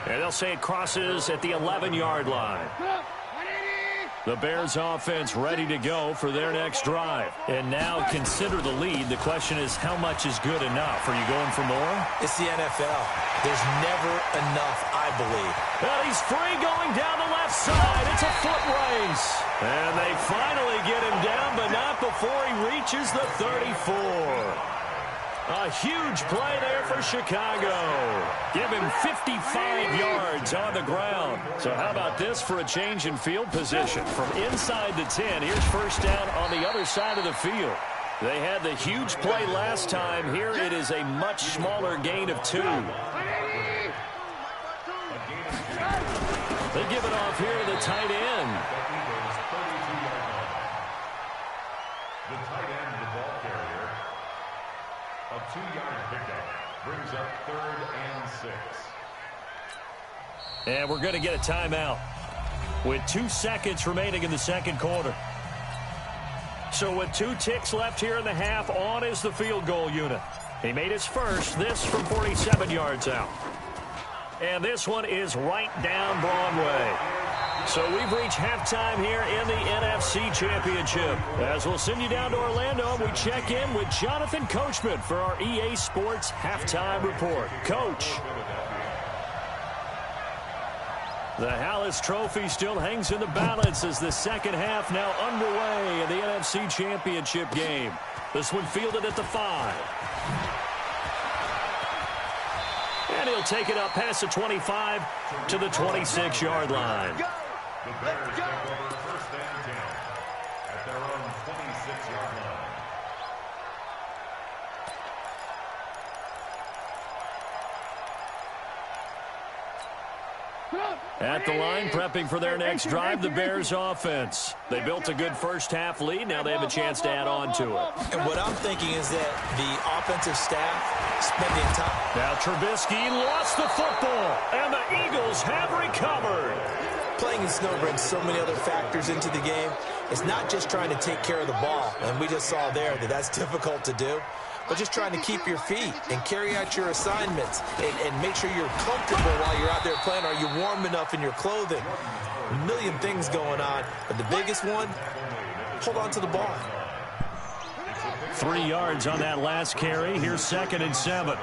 S3: And they'll say it crosses at the 11-yard line. The Bears offense ready to go for their next drive. And now consider the lead. The question is, how much is good enough? Are you going for more?
S4: It's the NFL. There's never enough, I believe.
S3: Well, he's free going down the left side. It's a foot race. And they finally get him down, but not before he reaches the 34. A huge play there for Chicago. Give him 55 yards on the ground. So how about this for a change in field position? From inside the 10, here's first down on the other side of the field. They had the huge play last time. Here it is a much smaller gain of 2. They give it off here to the tight end.
S7: The tight end of the ball carrier. A 2-yard pickup brings up 3rd and 6.
S3: And we're going to get a timeout with 2 seconds remaining in the second quarter. So with 2 ticks left here in the half, on is the field goal unit. He made his first, this from 47 yards out. And this one is right down Broadway. So we've reached halftime here in the NFC Championship. As we'll send you down to Orlando, we check in with Jonathan Coachman for our EA Sports halftime report. Coach. The Hallis Trophy still hangs in the balance as the second half now underway in the NFC Championship game. This one fielded at the 5. And he'll take it up past the 25 to the 26-yard line.
S7: The Bears take over first and 10 at their own 26-yard line.
S3: At the line, prepping for their next drive, the Bears offense. They built a good first half lead. Now they have a chance to add on to it.
S4: And what I'm thinking is that the offensive staff spending time.
S3: Now Trubisky lost the football, and the Eagles have recovered.
S4: Playing in snow brings so many other factors into the game. It's not just trying to take care of the ball, and we just saw there that that's difficult to do, but just trying to keep your feet and carry out your assignments and make sure you're comfortable while you're out there playing. Are you warm enough in your clothing? A million things going on, but the biggest one, hold on to the ball.
S3: 3 yards on that last carry. Here's 2nd and 7.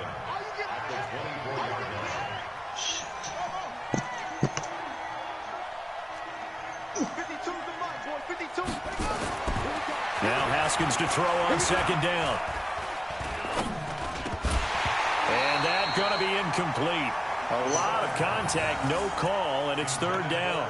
S3: Now Haskins to throw on 2nd down. And that's going to be incomplete. A lot of contact, no call, and it's 3rd down.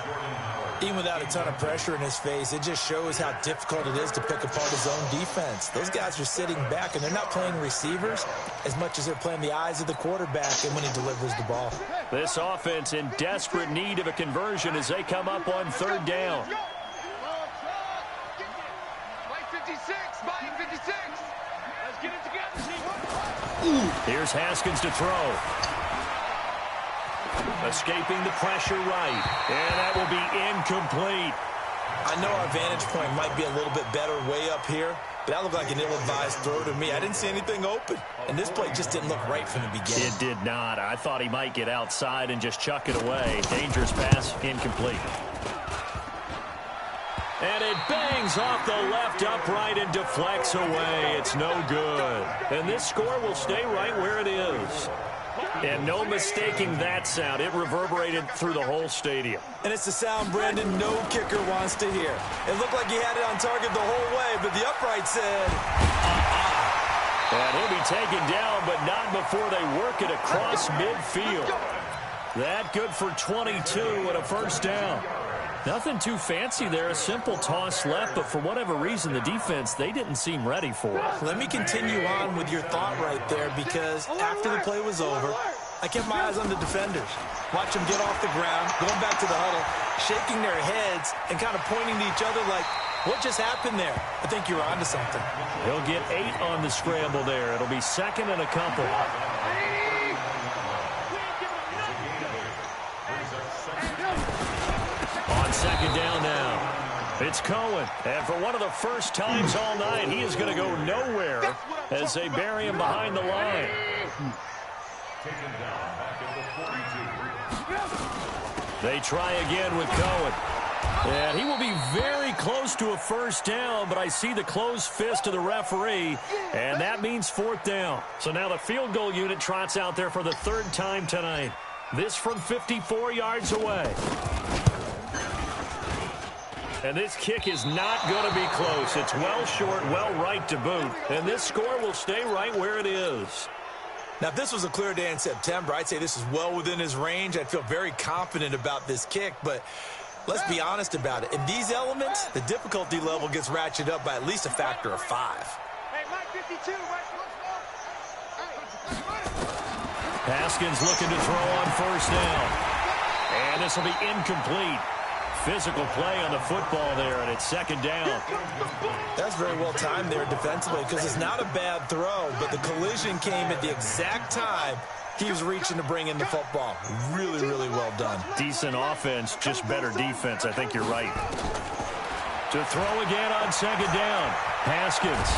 S4: Even without a ton of pressure in his face, it just shows how difficult it is to pick apart his own defense. Those guys are sitting back, and they're not playing receivers as much as they're playing the eyes of the quarterback and when he delivers the ball.
S3: This offense in desperate need of a conversion as they come up on 3rd down. Here's Haskins to throw. Escaping the pressure right. And that will be incomplete.
S4: I know our vantage point might be a little bit better way up here, but that looked like an ill-advised throw to me. I didn't see anything open. And this play just didn't look right from the beginning.
S3: It did not. I thought he might get outside and just chuck it away. Dangerous pass, incomplete. And it bangs off the left upright and deflects away. It's no good. And this score will stay right where it is. And no mistaking that sound. It reverberated through the whole stadium.
S4: And it's the sound, Brandon, no kicker wants to hear. It looked like he had it on target the whole way, but the upright said,
S3: And he'll be taken down, but not before they work it across midfield. That good for 22 and a first down. Nothing too fancy there, a simple toss left, but for whatever reason, the defense, they didn't seem ready for it.
S4: Let me continue on with your thought right there, because after the play was over, I kept my eyes on the defenders. Watch them get off the ground, going back to the huddle, shaking their heads, and kind of pointing to each other like, what just happened there? I think you're onto something.
S3: He'll get 8 on the scramble there. It'll be second and a couple. On second down now, it's Cohen. And for one of the first times all night, he is going to go nowhere as they bury him behind the line. They try again with Cohen. And he will be very close to a first down, but I see the closed fist of the referee, and that means fourth down. So now the field goal unit trots out there for the third time tonight. This from 54 yards away. And this kick is not going to be close. It's well short, well right to boot. And this score will stay right where it is.
S4: Now, if this was a clear day in September, I'd say this is well within his range. I'd feel very confident about this kick, but let's be honest about it. In these elements, the difficulty level gets ratcheted up by at least a factor of 5.
S6: Hey, Mike 52, Mike,
S3: Haskins looking to throw on first down. And this will be incomplete. Physical play on the football there, and it's second down.
S4: That's very well timed there defensively, because it's not a bad throw, but the collision came at the exact time he was reaching to bring in the football. Really, really well done.
S3: Decent offense, just better defense. I think you're right. To throw again on second down. Haskins.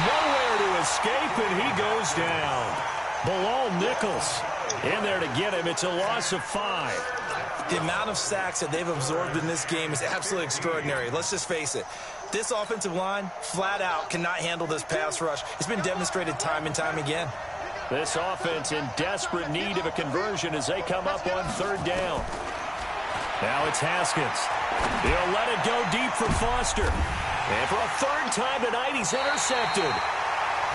S3: Nowhere to escape, and he goes down. Bilal Nichols in there to get him. It's a loss of 5.
S4: The amount of sacks that they've absorbed in this game is absolutely extraordinary. Let's just face it. This offensive line, flat out, cannot handle this pass rush. It's been demonstrated time and time again.
S3: This offense in desperate need of a conversion as they come up on third down. Now it's Haskins. He'll let it go deep for Foster. And for a third time tonight, he's intercepted.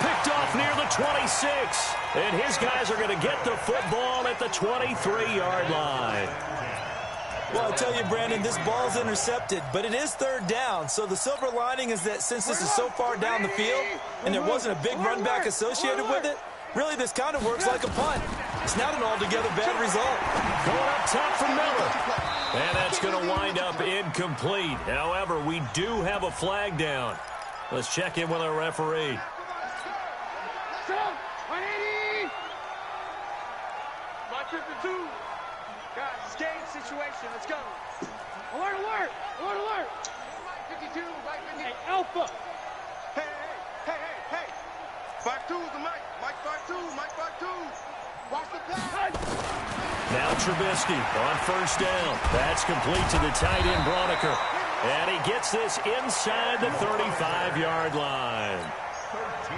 S3: Picked off near the 26. And his guys are going to get the football at the 23-yard line.
S4: Well, I tell you, Brandon, this ball's intercepted, but it is third down. So the silver lining is that since this is so far down the field and there wasn't a big run back associated with it, really this kind of works like a punt. It's not an altogether bad result.
S3: Going up top for Miller. And that's going to wind up incomplete. However, we do have a flag down. Let's check in with our referee.
S6: 180. Mike 52. Guys, game situation. Let's go. Alert, alert. Alert, alert. Mike 52. Mike 52. Hey, Alpha. Hey, hey, hey, hey, hey. 52 is the mic. Mike 52. Mike 52. Watch the pass.
S3: Now Trubisky on first down. That's complete to the tight end, Broniker. And he gets this inside the 35-yard line.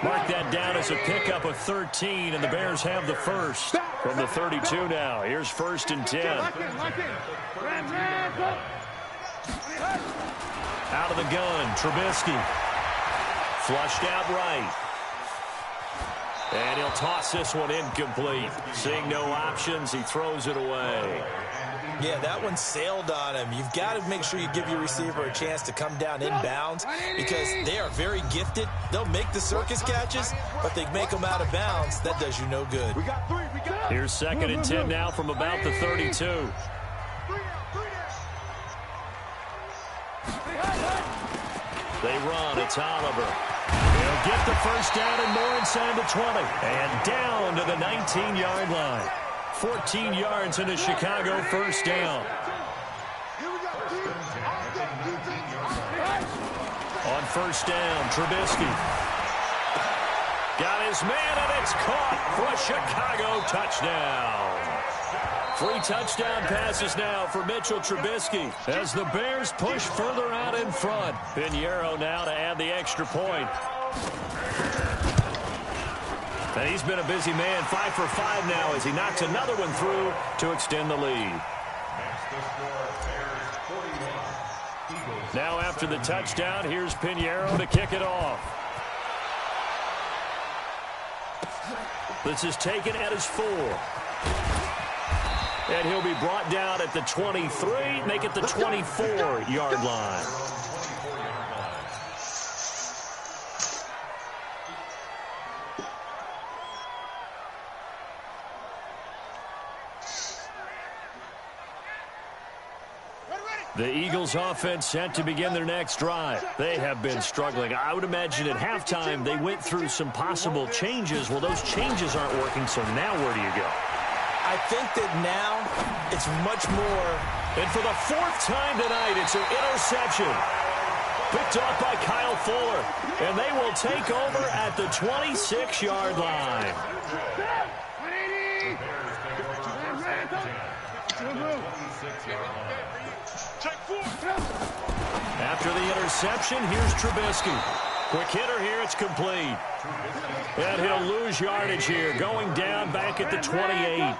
S3: Mark that down as a pickup of 13, and the Bears have the first from the 32 now. Here's first and 10. Out of the gun, Trubisky. Flushed out right. And he'll toss this one incomplete. Seeing no options, he throws it away.
S4: Yeah, that one sailed on him. You've got to make sure you give your receiver a chance to come down inbounds because they are very gifted. They'll make the circus catches, but they make them out of bounds. That does you no good.
S3: Here's second and 10 now from about the 32. They run. It's Oliver. He'll get the first down and more inside the 20. And down to the 19-yard line. 14 yards in a Chicago first down. On first down, Trubisky. Got his man, and it's caught for a Chicago touchdown. 3 touchdown passes now for Mitchell Trubisky as the Bears push further out in front. Pinheiro now to add the extra point. And he's been a busy man, 5 for 5 now as he knocks another one through to extend the lead. Now after the touchdown, here's Pinheiro to kick it off. This is taken at his 4. And he'll be brought down at the 23, make it the 24-yard line. The Eagles offense set to begin their next drive. They have been struggling. I would imagine at halftime they went through some possible changes. Well, those changes aren't working, so now where do you go?
S4: I think that now it's much more.
S3: And for the 4th time tonight, it's an interception. Picked off by Kyle Fuller. And they will take over at the 26-yard line. After the interception, here's Trubisky. Quick hitter here, it's complete. And he'll lose yardage here, going down back at the 28.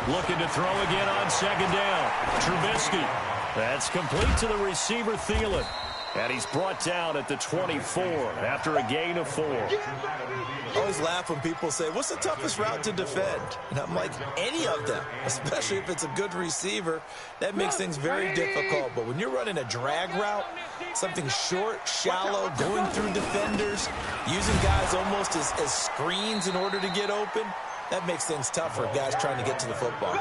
S3: Looking to throw again on 2nd down. Trubisky. That's complete to the receiver, Thielen. And he's brought down at the 24 after a gain of 4.
S4: I always laugh when people say, what's the toughest route to defend? And I'm like, any of them, especially if it's a good receiver. That makes things very difficult. But when you're running a drag route, something short, shallow, going through defenders, using guys almost as screens in order to get open, that makes things tough for guys trying to get to the football.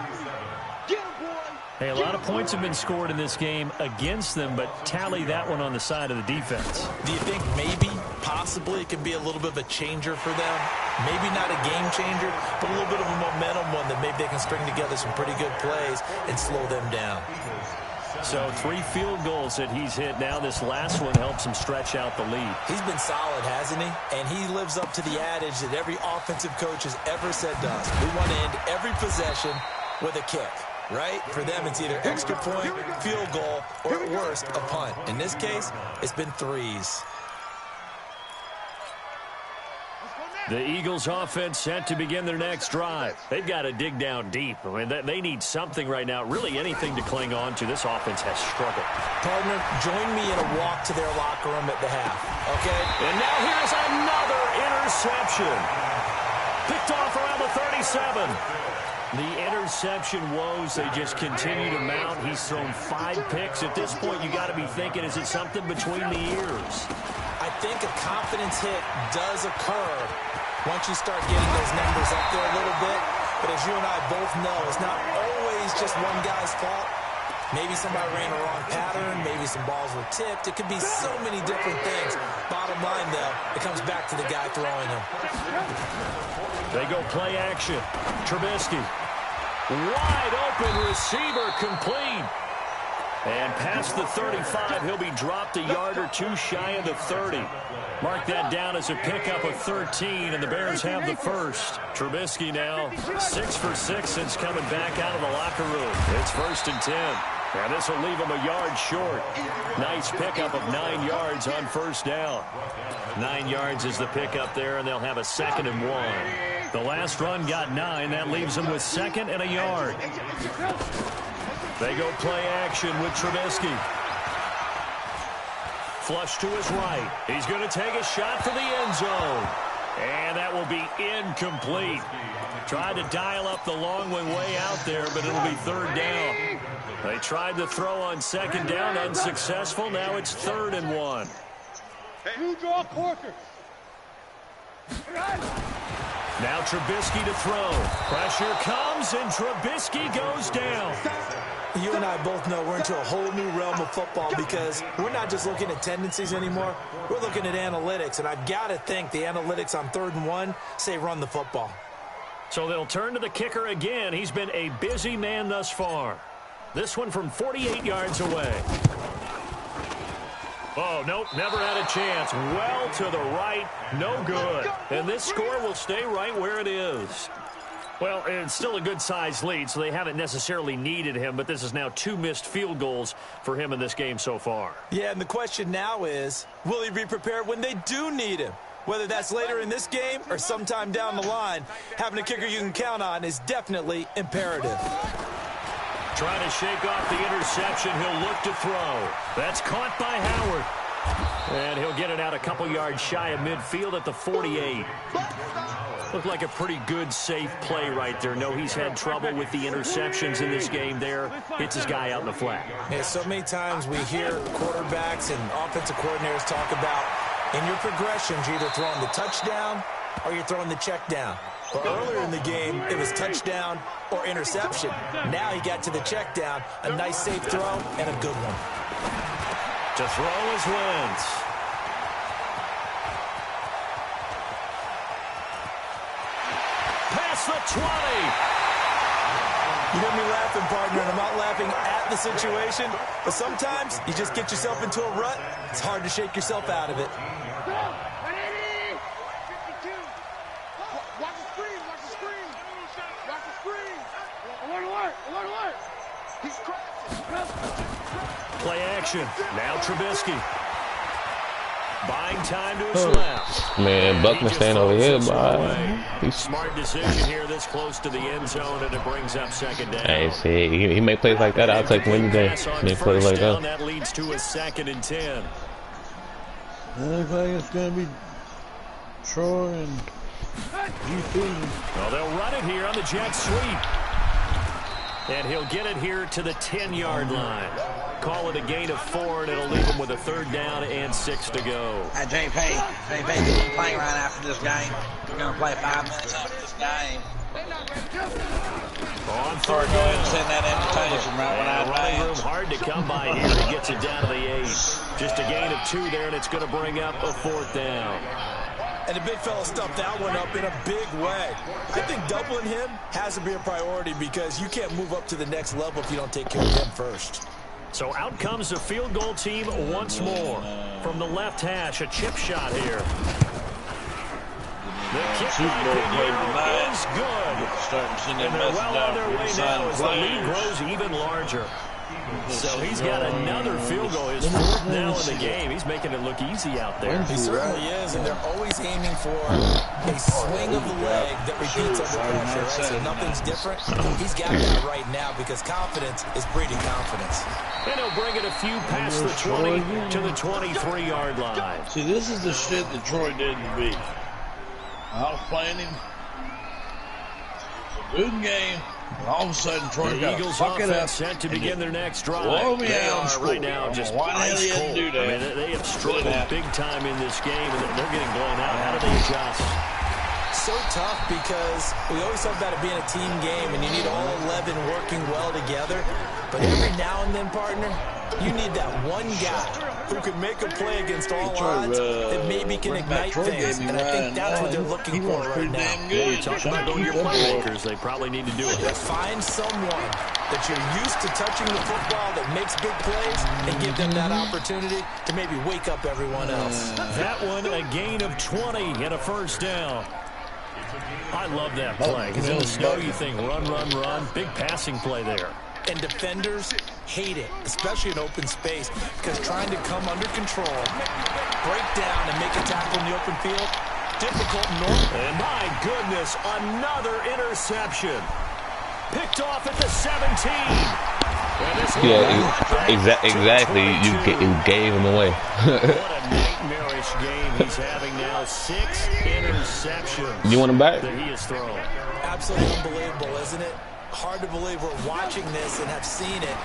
S3: Hey, a lot of points have been scored in this game against them, but tally that one on the side of the defense.
S4: Do you think maybe, possibly, it can be a little bit of a changer for them? Maybe not a game changer, but a little bit of a momentum one that maybe they can string together some pretty good plays and slow them down.
S3: So 3 field goals that he's hit now. This last one helps him stretch out the lead.
S4: He's been solid, hasn't he? And he lives up to the adage that every offensive coach has ever said to us. We want to end every possession with a kick. Right? For them, it's either extra point, field goal, or at worst, a punt. In this case, it's been 3s.
S3: The Eagles offense set to begin their next drive. They've got to dig down deep. I mean, they need something right now, really anything to cling on to. This offense has struggled.
S4: Partner, join me in a walk to their locker room at the half, okay?
S3: And now here's another interception. Picked off around the 37. The interception woes, they just continue to mount. He's thrown 5 picks. At this point, you got to be thinking, is it something between the ears?
S4: I think a confidence hit does occur once you start getting those numbers up there a little bit. But as you and I both know, it's not always just one guy's fault. Maybe somebody ran a wrong pattern. Maybe some balls were tipped. It could be so many different things. Bottom line, though, it comes back to the guy throwing them.
S3: They go play action. Trubisky. Wide open receiver complete. And past the 35, he'll be dropped a yard or 2 shy of the 30. Mark that down as a pickup of 13, and the Bears have the first. Trubisky now 6 for 6 since coming back out of the locker room. It's 1st and 10. And this will leave him a yard short. Nice pickup of 9 yards on 1st down. 9 yards is the pickup there, and they'll have a 2nd and 1. The last run got 9. That leaves them with 2nd and a yard. They go play action with Trubisky. Flush to his right. He's going to take a shot for the end zone. And that will be incomplete. Tried to dial up the long one way out there, but it'll be 3rd down. They tried to throw on 2nd down, unsuccessful. Now it's 3rd and 1.
S6: Hey, you draw Corker.
S3: Now Trubisky to throw. Pressure comes, and Trubisky goes down.
S4: You and I both know we're into a whole new realm of football because we're not just looking at tendencies anymore. We're looking at analytics, and I've got to think the analytics on 3rd and 1 say run the football.
S3: So they'll turn to the kicker again. He's been a busy man thus far. This one from 48 yards away. Oh, nope, never had a chance. Well to the right, no good. And this score will stay right where it is. Well, it's still a good-sized lead, so they haven't necessarily needed him, but this is now 2 missed field goals for him in this game so far.
S4: Yeah, and the question now is, will he be prepared when they do need him? Whether that's later in this game or sometime down the line, having a kicker you can count on is definitely imperative.
S3: Trying to shake off the interception. He'll look to throw. That's caught by Howard. And he'll get it out a couple yards shy of midfield at the 48. Looked like a pretty good, safe play right there. No, he's had trouble with the interceptions in this game there. Hits his guy out in the flat.
S4: Yeah, so many times we hear quarterbacks and offensive coordinators talk about in your progressions, you're either throwing the touchdown or you're throwing the check down. But earlier in the game, it was touchdown or interception. Now he got to the check down, a nice safe throw, and a good one.
S3: To throw is Wentz. Past the 20.
S4: You hear me laughing, partner, and I'm not laughing at the situation, but sometimes you just get yourself into a rut. It's hard to shake yourself out of it.
S3: Play action. Now Trubisky. Buying time to his left.
S2: Man, Buckman staying over here, boy.
S3: Smart decision here this close to the end zone, and it brings up second down.
S2: Hey, see, he make plays like that. I'll take him any day. Make plays like that.
S3: That leads to a 2nd and 10.
S1: It looks like it's going to be Troy and GP.
S3: Well, they'll run it here on the jet sweep. And he'll get it here to the 10-yard line. Call it a gain of 4, and it'll leave him with a 3rd down and 6 to go.
S8: Hey, JP, keep playing right after this game. We're going to play 5 minutes after this game.
S3: On 3rd
S8: Go ahead and send that invitation right when I
S3: running room
S8: advance.
S3: hard to come by here. He gets it down to the 8. Just a gain of 2 there, and it's going to bring up a 4th down.
S4: And the big fella stuffed that one up in a big way. I think doubling him has to be a priority because you can't move up to the next level if you don't take care of him first.
S3: So out comes the field goal team once more. From the left hash, a chip shot here. The kick is good. And they're well on their way now as the lead grows even larger. So he's got another field goal. His 4th now in the game. He's making it look easy out there.
S4: He certainly is, and they're always aiming for a swing of the leg that repeats under pressure, right? So nothing's different. He's got that right now because confidence is breeding confidence.
S3: And he'll bring it a few past the 20 to the 23-yard line.
S1: See, this is the shit that Troy didn't beat. I was playing him. It's a good game. And all of a sudden, Troy
S3: the Eagles offense set to begin their next drive. They are right now just ice cold. I mean, they have struggled big time in this game, and they're getting blown out. How do they adjust?
S4: So tough because we always talk about it being a team game, and you need all 11 working well together. But every now and then, partner, you need that one guy who can make a play against all odds that maybe can ignite things. And I think that's what they're looking for right now.
S3: Yeah, you talk about going your playmakers. They probably need to do it.
S4: Find someone that you're used to touching the football that makes big plays and give them that opportunity to maybe wake up everyone else.
S3: That one, a gain of 20 and a 1st down. I love that play. Because in the snow, you think run, run, run. Big passing play there.
S4: And defenders hate it, especially in open space, because trying to come under control, break down, and make a tackle in the open field, difficult and normal.
S3: And my goodness, another interception. Picked off at the 17.
S2: Yeah, exactly. You gave him away.
S3: What a nightmarish game he's having now. 6 interceptions.
S2: You want him back?
S4: That he has thrown. Absolutely unbelievable, isn't it? Hard to believe we're watching this and have seen it,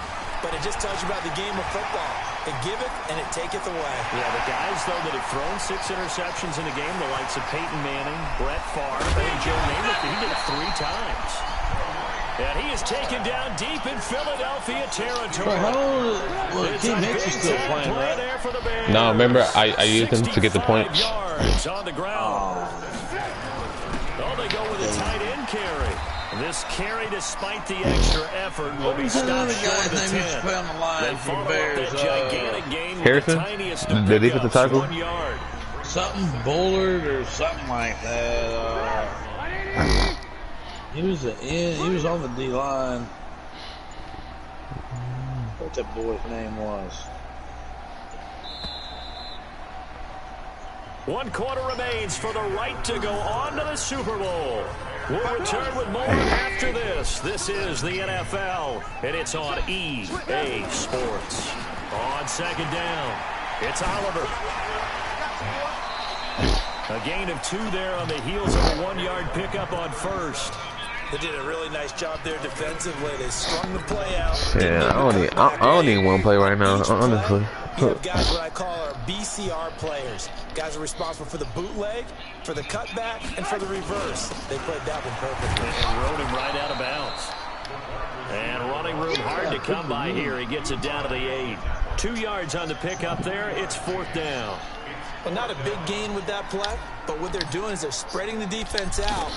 S4: but it just tells you about the game of football. It giveth and it taketh away.
S3: Yeah, the guys, though, that have thrown 6 interceptions in a game, the likes of Peyton Manning, Brett Favre, and Joe Namath, he did it 3 times. And he is taken down deep in Philadelphia territory.
S1: Team Hicks is still playing, right?
S2: No, remember, I used him to get the points.
S3: Yards on the ground. Oh, they go with a tight end carry. This carry, despite the extra effort, will be stopped short of the 10. They follow up that gigantic gain with the tiniest of
S2: the defensive tackle?
S3: 1 yard.
S1: Something Bullard or something like that. He was the end. He was on the D line. What that boy's name was?
S3: 1 quarter remains for the right to go on to the Super Bowl. We'll return with more after this. This is the NFL, and it's on EA Sports. On second down, it's Oliver. A gain of 2 there on the heels of a 1-yard pickup on first.
S4: They did a really nice job there defensively. They strung the play out.
S2: Yeah, I don't need one play right now, honestly.
S4: You have guys what I call our BCR players. Guys are responsible for the bootleg, for the cutback, and for the reverse. They played that one perfectly.
S3: And rode him right out of bounds. And running room hard to come by here. He gets it down to the 8. 2 yards on the pickup there. It's 4th down.
S4: Well, not a big gain with that play, but what they're doing is they're spreading the defense out,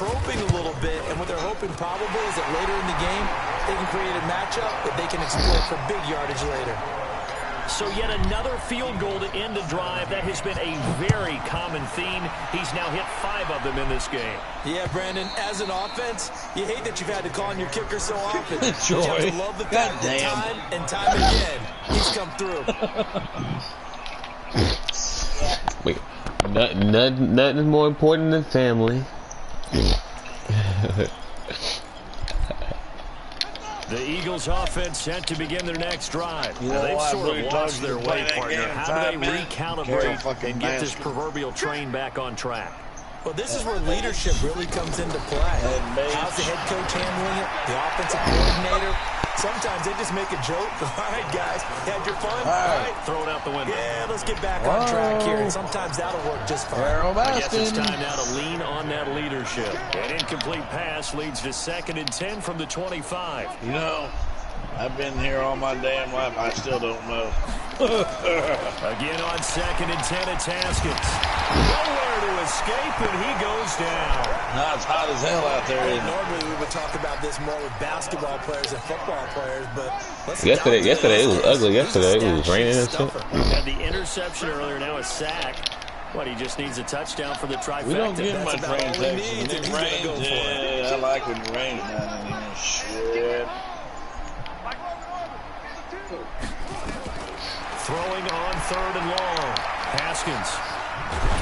S4: probing a little bit, and what they're hoping probably is that later in the game, they can create a matchup that they can exploit for big yardage later.
S3: So yet another field goal to end a drive. That has been a very common theme. He's now hit 5 of them in this game.
S4: Yeah, Brandon, as an offense, you hate that you've had to call on your kicker so often.
S1: Troy.
S4: You have to love the fact that time and time again, he's come through.
S2: Wait, nothing more important than family.
S3: The Eagles offense set to begin their next drive.
S1: You know
S3: They've
S1: why
S3: sort of lost their way,
S1: that
S3: partner.
S1: game in
S3: How do
S1: 5
S3: they
S1: minutes?
S3: recalibrate and get this proverbial train back on track?
S4: Well, this is where leadership really comes into play. How's the head coach handling it? The offensive coordinator? Sometimes they just make a joke. All right, guys, had your fun? All right,
S3: throw it out the window.
S4: Yeah, let's get back on track here. And sometimes that'll work just fine.
S3: I guess it's time now to lean on that leadership. An incomplete pass leads to 2nd and 10 from the 25.
S1: You know, I've been here all my damn life. I still don't know.
S3: Again on 2nd and 10, it's Haskins. Nowhere to escape, and he goes down.
S1: Now it's hot as hell out there.
S4: Normally we would talk about this more with basketball players and football players, but
S2: yesterday it was ugly. Yesterday it was raining and stuff.
S3: Had the interception earlier, now a sack. What, he just needs a touchdown for the trifecta.
S1: We don't get much rain
S4: Texas.
S1: When it rains, yeah, I like when it rains down in here. Shit.
S3: Throwing on 3rd and long. Haskins.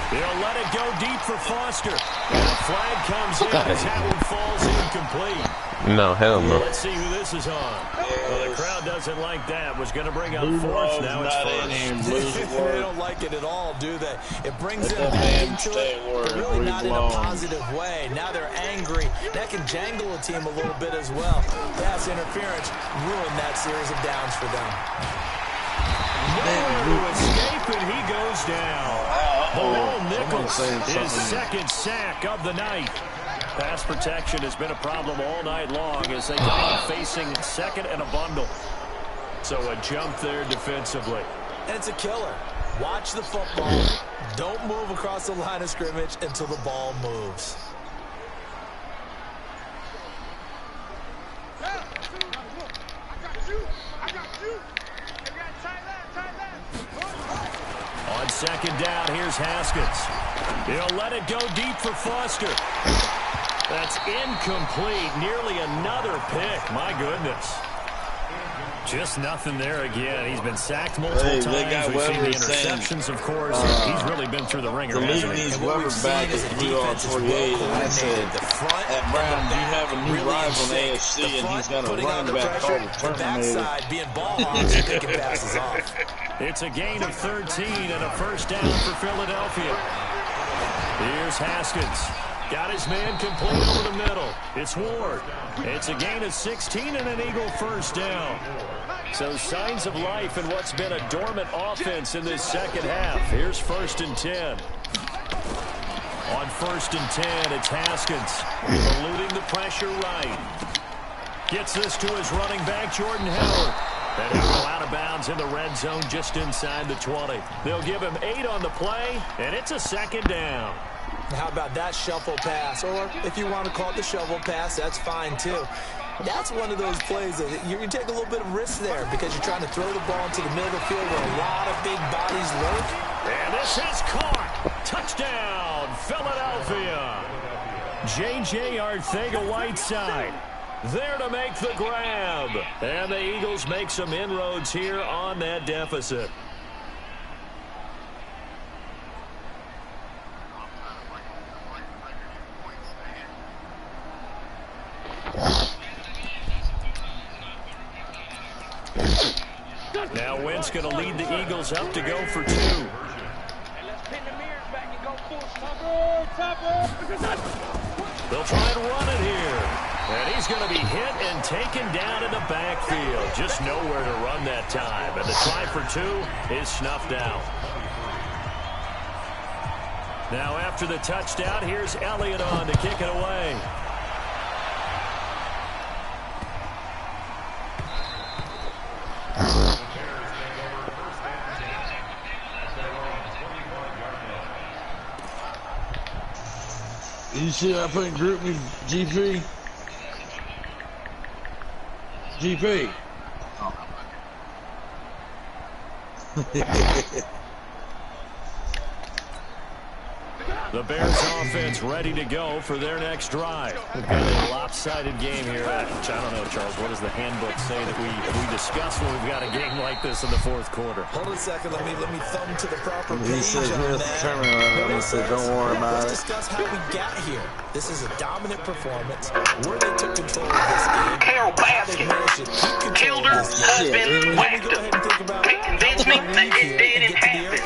S3: He'll let it go deep for Foster. And a flag comes in as that one falls incomplete.
S2: No, hell no.
S3: Let's see who this is on. Well, the crowd doesn't like that. Was going to bring up 4th. Now it's 1st.
S4: They don't like it at all, do they? It brings them back into it, but really not in a positive way. Now they're angry. That can jangle a team a little bit as well. Pass interference ruined that series of downs for them.
S3: Nowhere to escape, and he goes down. Bilal Nichols, his 2nd sack of the night. Pass protection has been a problem all night long as they come facing 2nd and a bundle. So a jump there defensively.
S4: And it's a killer. Watch the football. Don't move across the line of scrimmage until the ball moves.
S3: On 2nd down, here's Haskins. He'll let it go deep for Foster. That's incomplete. Nearly another pick. My goodness. Just nothing there again. He's been sacked multiple times. We've seen the interceptions, of course. He's really been through the ringer, hasn't he?
S1: And what we've seen is a defense is well-coordinated. At Brown, you have a new rival in AFC, and he's got a running back called the Terminator.
S4: Backside being ball hawks and taking passes off.
S3: It's a gain of 13 and a 1st down for Philadelphia. Here's Haskins. Got his man complete over the middle. It's Ward. It's a gain of 16 and an Eagle 1st down. So signs of life in what's been a dormant offense in this 2nd half. Here's 1st and 10. On 1st and 10, it's Haskins. Eluding the pressure right. Gets this to his running back, Jordan Howard. And he'll go out of bounds in the red zone just inside the 20. They'll give him 8 on the play, and it's a 2nd down.
S4: How about that shuffle pass? Or if you want to call it the shovel pass, that's fine too. That's one of those plays that you take a little bit of risk there because you're trying to throw the ball into the middle of the field where a lot of big bodies lurk.
S3: And this is caught. Touchdown, Philadelphia. J.J. Arcega-Whiteside there to make the grab. And the Eagles make some inroads here on that deficit. Now Wentz going to lead the Eagles up to go for 2. They'll try and run it here. And he's going to be hit and taken down in the backfield. Just nowhere to run that time. And the try for 2 is snuffed out. Now after the touchdown, here's Elliott on to kick it away.
S1: You see I put in group me GP? GP.
S3: The Bears offense ready to go for their next drive. We've got a lopsided game here. I don't know, Charles, what does the handbook say that we discuss when we've got a game like this in the fourth quarter?
S4: Hold on a second. Let me thumb to the proper page.
S1: He said here's the turnaround. He said don't worry about it.
S4: Let's discuss how we got here. This is a dominant performance where they took control of this game.
S9: Carol Baskin killed her husband, whacked her. They convinced me that it did in half.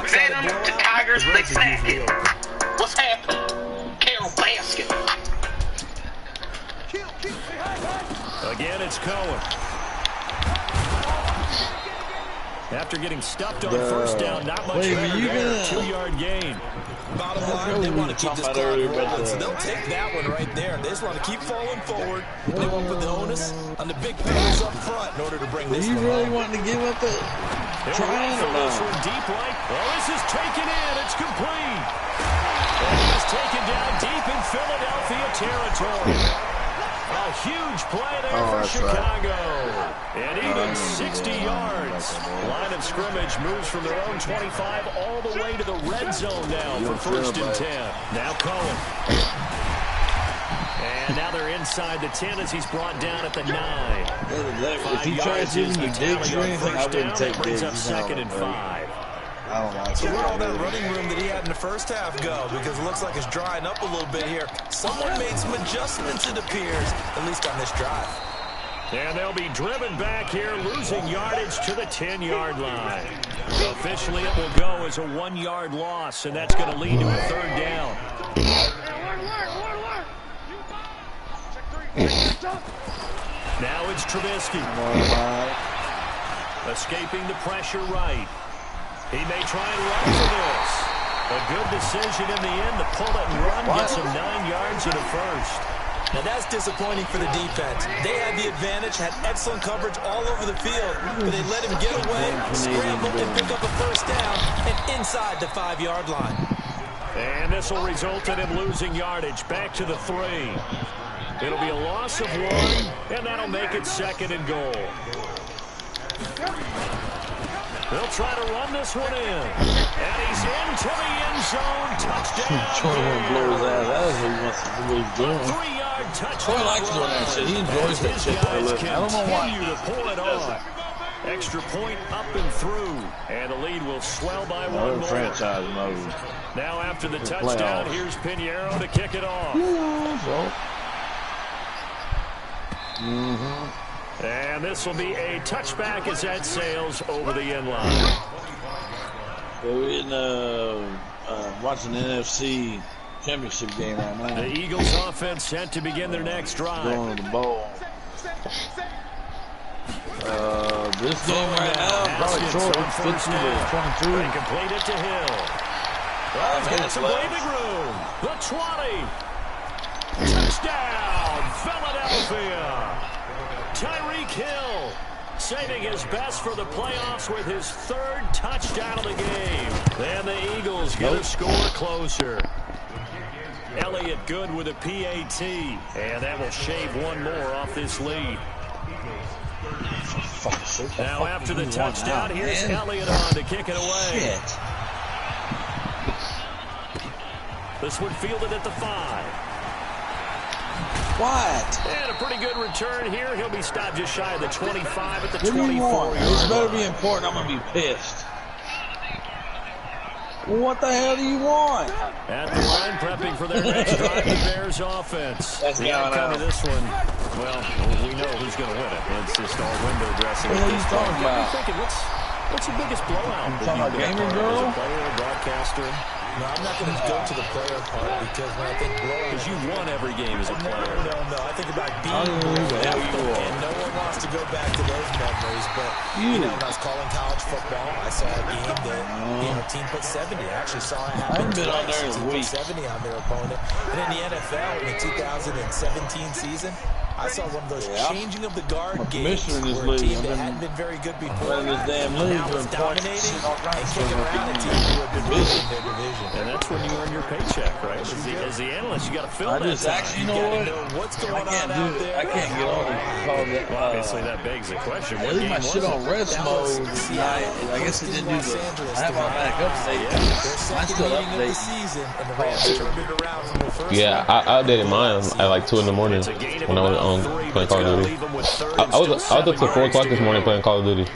S9: Fed them to tigers, they snapped it. What's happening? Carol Baskin.
S3: Again, it's Cohen. After getting stuffed on first down, not much better there. 2-yard gain.
S4: Bottom line, they want to keep this clock rolling, so they'll take that one right there. They just want to keep falling forward. They won't put the onus on the big players up front in order to bring this one home.
S1: You really wanting to give up the trying
S3: to this one deep right. Well, this is taken in. It's complete. And he's taken down deep in Philadelphia territory. A huge play there for Chicago. And even 60 yards. Line of scrimmage moves from their own 25 all the way to the red zone now for 1st and 10. Now Cohen. And now they're inside the 10 as he's brought down at the 9.
S1: If he tries to give me digs or anything, I wouldn't take digs.
S3: Brings up 2nd and 5.
S1: I don't like
S4: so where'd all that running room that he had in the first half go? Because it looks like it's drying up a little bit here. Someone made some adjustments, it appears, at least on this drive.
S3: And they'll be driven back here, losing yardage to the 10-yard line. Officially, it will go as a 1-yard loss, and that's going to lead to a 3rd down. Now it's Trubisky. Escaping the pressure right. He may try and run for this. A good decision in the end to pull it and run, gets him 9 yards and a first.
S4: Now that's disappointing for the defense. They had the advantage, had excellent coverage all over the field, but they let him get away, scramble, and pick up a first down, and inside the 5-yard line.
S3: And this will result in him losing yardage back to the 3. It'll be a loss of 1, and that'll make it 2nd and goal. They'll try to run this one in. And he's into the end zone. Touchdown.
S1: Troy won't blow his ass. That is what he wants to do. What he's doing.
S3: 3-yard touchdown.
S1: Troy likes doing that shit. He enjoys that shit. I don't know why.
S3: To pull it on. Extra point up and through. And the lead will swell by 1 more.
S1: Franchise mode.
S3: Now after the touchdown, here's Pinheiro to kick it off. And this will be a touchback as that sails over the end line.
S1: We're in watching the NFC Championship game right now.
S3: The Eagles offense set to begin their next drive.
S1: Going to the bowl. This game right now, probably Troy 50 to 22.
S3: They complete it to Hill. Got some breathing room. The 20. Touchdown, Philadelphia. Tyreek Hill saving his best for the playoffs with his 3rd touchdown of the game. Then the Eagles get a score closer. Elliott good with a PAT, and that will shave 1 more off this lead. Now after the touchdown, here's Elliott on to kick it away. This one fielded at the 5.
S1: What?
S3: And a pretty good return here. He'll be stopped just shy of the 25 at the 24.
S1: This better be important. I'm going to be pissed. What the hell do you want?
S3: At the line, prepping for their next drive, the Bears offense.
S1: That's
S3: the outcome of this one, well, we know who's going to win it. It's just all window dressing.
S1: What are you talking about?
S3: Thinking, what's the biggest blowout?
S1: You talking about gamer girl?
S3: As a player, a broadcaster?
S4: No, I'm not going to go to the player part because when I think blowout...
S3: Because you won every game as a player.
S4: No. I think about being and no one wants to go back to those memories. But, you know, when I was calling college football, I saw a game that, a team put 70. I actually saw it happen.
S1: I haven't been on there in a week.
S4: 70 on their opponent. And in the NFL, in the 2017 season, I saw one of those changing of the guard games where a team that hadn't been very good before
S1: this damn league
S4: now was dominating and kicking around a team who had been winning their division.
S3: And that's when you earn your paycheck, right? As the analyst, you got to fill that.
S1: Actually, you know what?
S4: What's going on out there?
S1: I can't get on and call that.
S3: Well, obviously, that begs the question.
S1: I leave my shit on rest mode. I guess it didn't do the. I have automatic update. I still update.
S2: Yeah, I updated mine at like 2 in the morning when I was on playing Call of Duty. I was up till 4 o'clock this morning playing Call of Duty.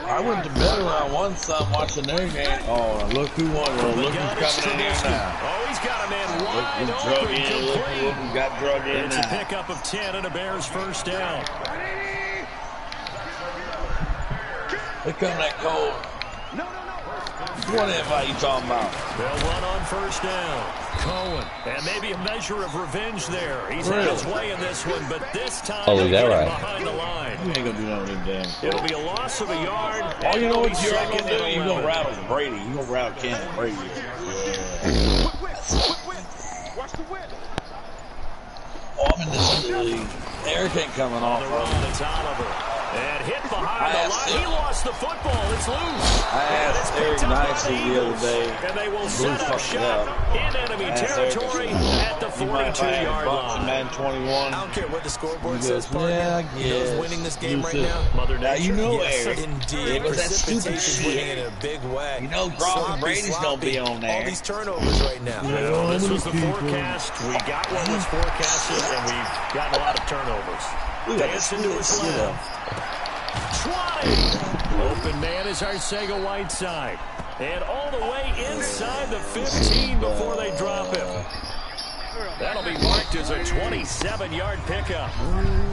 S1: I went to bed around 1 time watching their game. Oh, look who won. Oh, look who's coming in here now.
S3: Oh, he's got a man wide
S1: Drug
S3: open.
S1: in. Look who got drug in
S3: It's
S1: now.
S3: a pickup of 10 and a Bears first down.
S1: Here come that cold. What invite you talking about?
S3: They'll run on first down. Cohen. And maybe a measure of revenge there. He's had his way in this one, but this time
S2: is that right?
S3: behind the line.
S1: You ain't gonna do nothing with them damn.
S3: It'll be a loss of a yard.
S1: All you know what you're gonna do? You're gonna rattle Brady. You're gonna rattle Cannon Brady.
S6: Watch the whip.
S1: Oh, I'm in this league. Eric ain't coming
S3: On
S1: off.
S3: the run, it's Oliver. And hit behind the line. He lost the football. It's loose.
S1: I asked Eric nicely the other day.
S3: And they will
S1: Blue
S3: set up
S1: fucked it
S3: shop
S1: up.
S3: in enemy territory at the 42-yard line.
S1: Man 21.
S4: I don't care what the scoreboard says, partner.
S1: Yeah, I
S4: You know who's
S1: guess.
S4: winning this game right
S1: You
S4: now?
S3: Mother
S1: Now you know
S4: Yes,
S1: Eric.
S4: indeed.
S1: It was that stupid
S4: Precipitation's winning
S1: shit.
S4: in a big way.
S1: You know Gronk and Brady's gonna be on there.
S4: All these turnovers right now.
S3: Well, this was the forecast. We got what was forecasted, and we've gotten a lot of turnovers. Dancing to his left. 20. Open man is Arcega Whiteside. And all the way inside the 15 before they drop him. That'll be marked as a 27-yard pickup.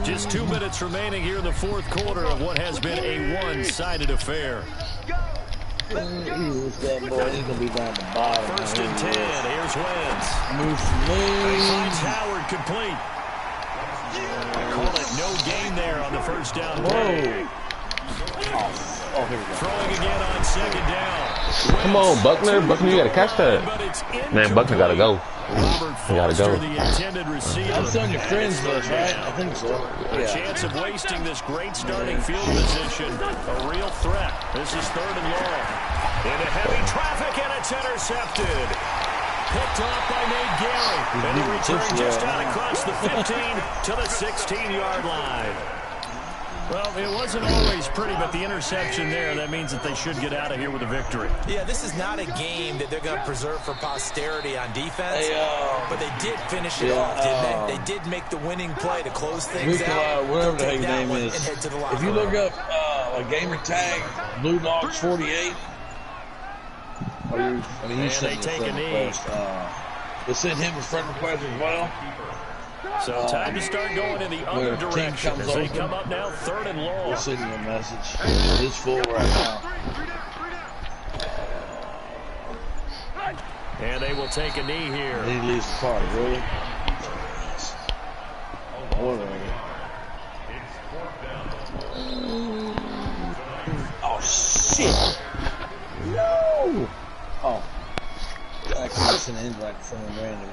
S3: Just 2 minutes remaining here in the fourth quarter of what has been a one-sided affair.
S1: That boy, he's gonna be down the bottom.
S3: First and 10. Here's Wentz.
S1: Move from lead.
S3: Finds Howard complete. I call it no gain there on the first down play.
S1: Oh, here we go.
S3: Throwing again on second down.
S2: Come on, Buckner. Buckner, you gotta catch that. Man, Buckner gotta go. He gotta go.
S3: The intended receiver.
S1: That's on your friends list, right? I think so.
S3: A chance of wasting this great starting field position. A real threat. This is third and long. Into heavy traffic, and it's intercepted. Picked off by Nate Gary. And he returned just out across the 15 to the 16-yard line. Well, it wasn't always pretty, but the interception there, that means that they should get out of here with a victory.
S4: Yeah, this is not a game that they're going to preserve for posterity on defense, but they did finish it off, didn't they? They did make the winning play to close things out.
S1: Whatever the heck his name is.
S4: And head to the locker
S1: If you
S4: room.
S1: look up a gamer tag, Blue Dogs 48. He sent
S3: take a knee.
S1: request. They sent him a friend request as well.
S3: So time to start going in the other direction as they come up now, third and long.
S1: We'll send him a message. It's full right now.
S3: And they will take a knee here.
S1: And he leaves the party, really? Whatever. Oh, shit! No! Oh. I can listen in right from a random.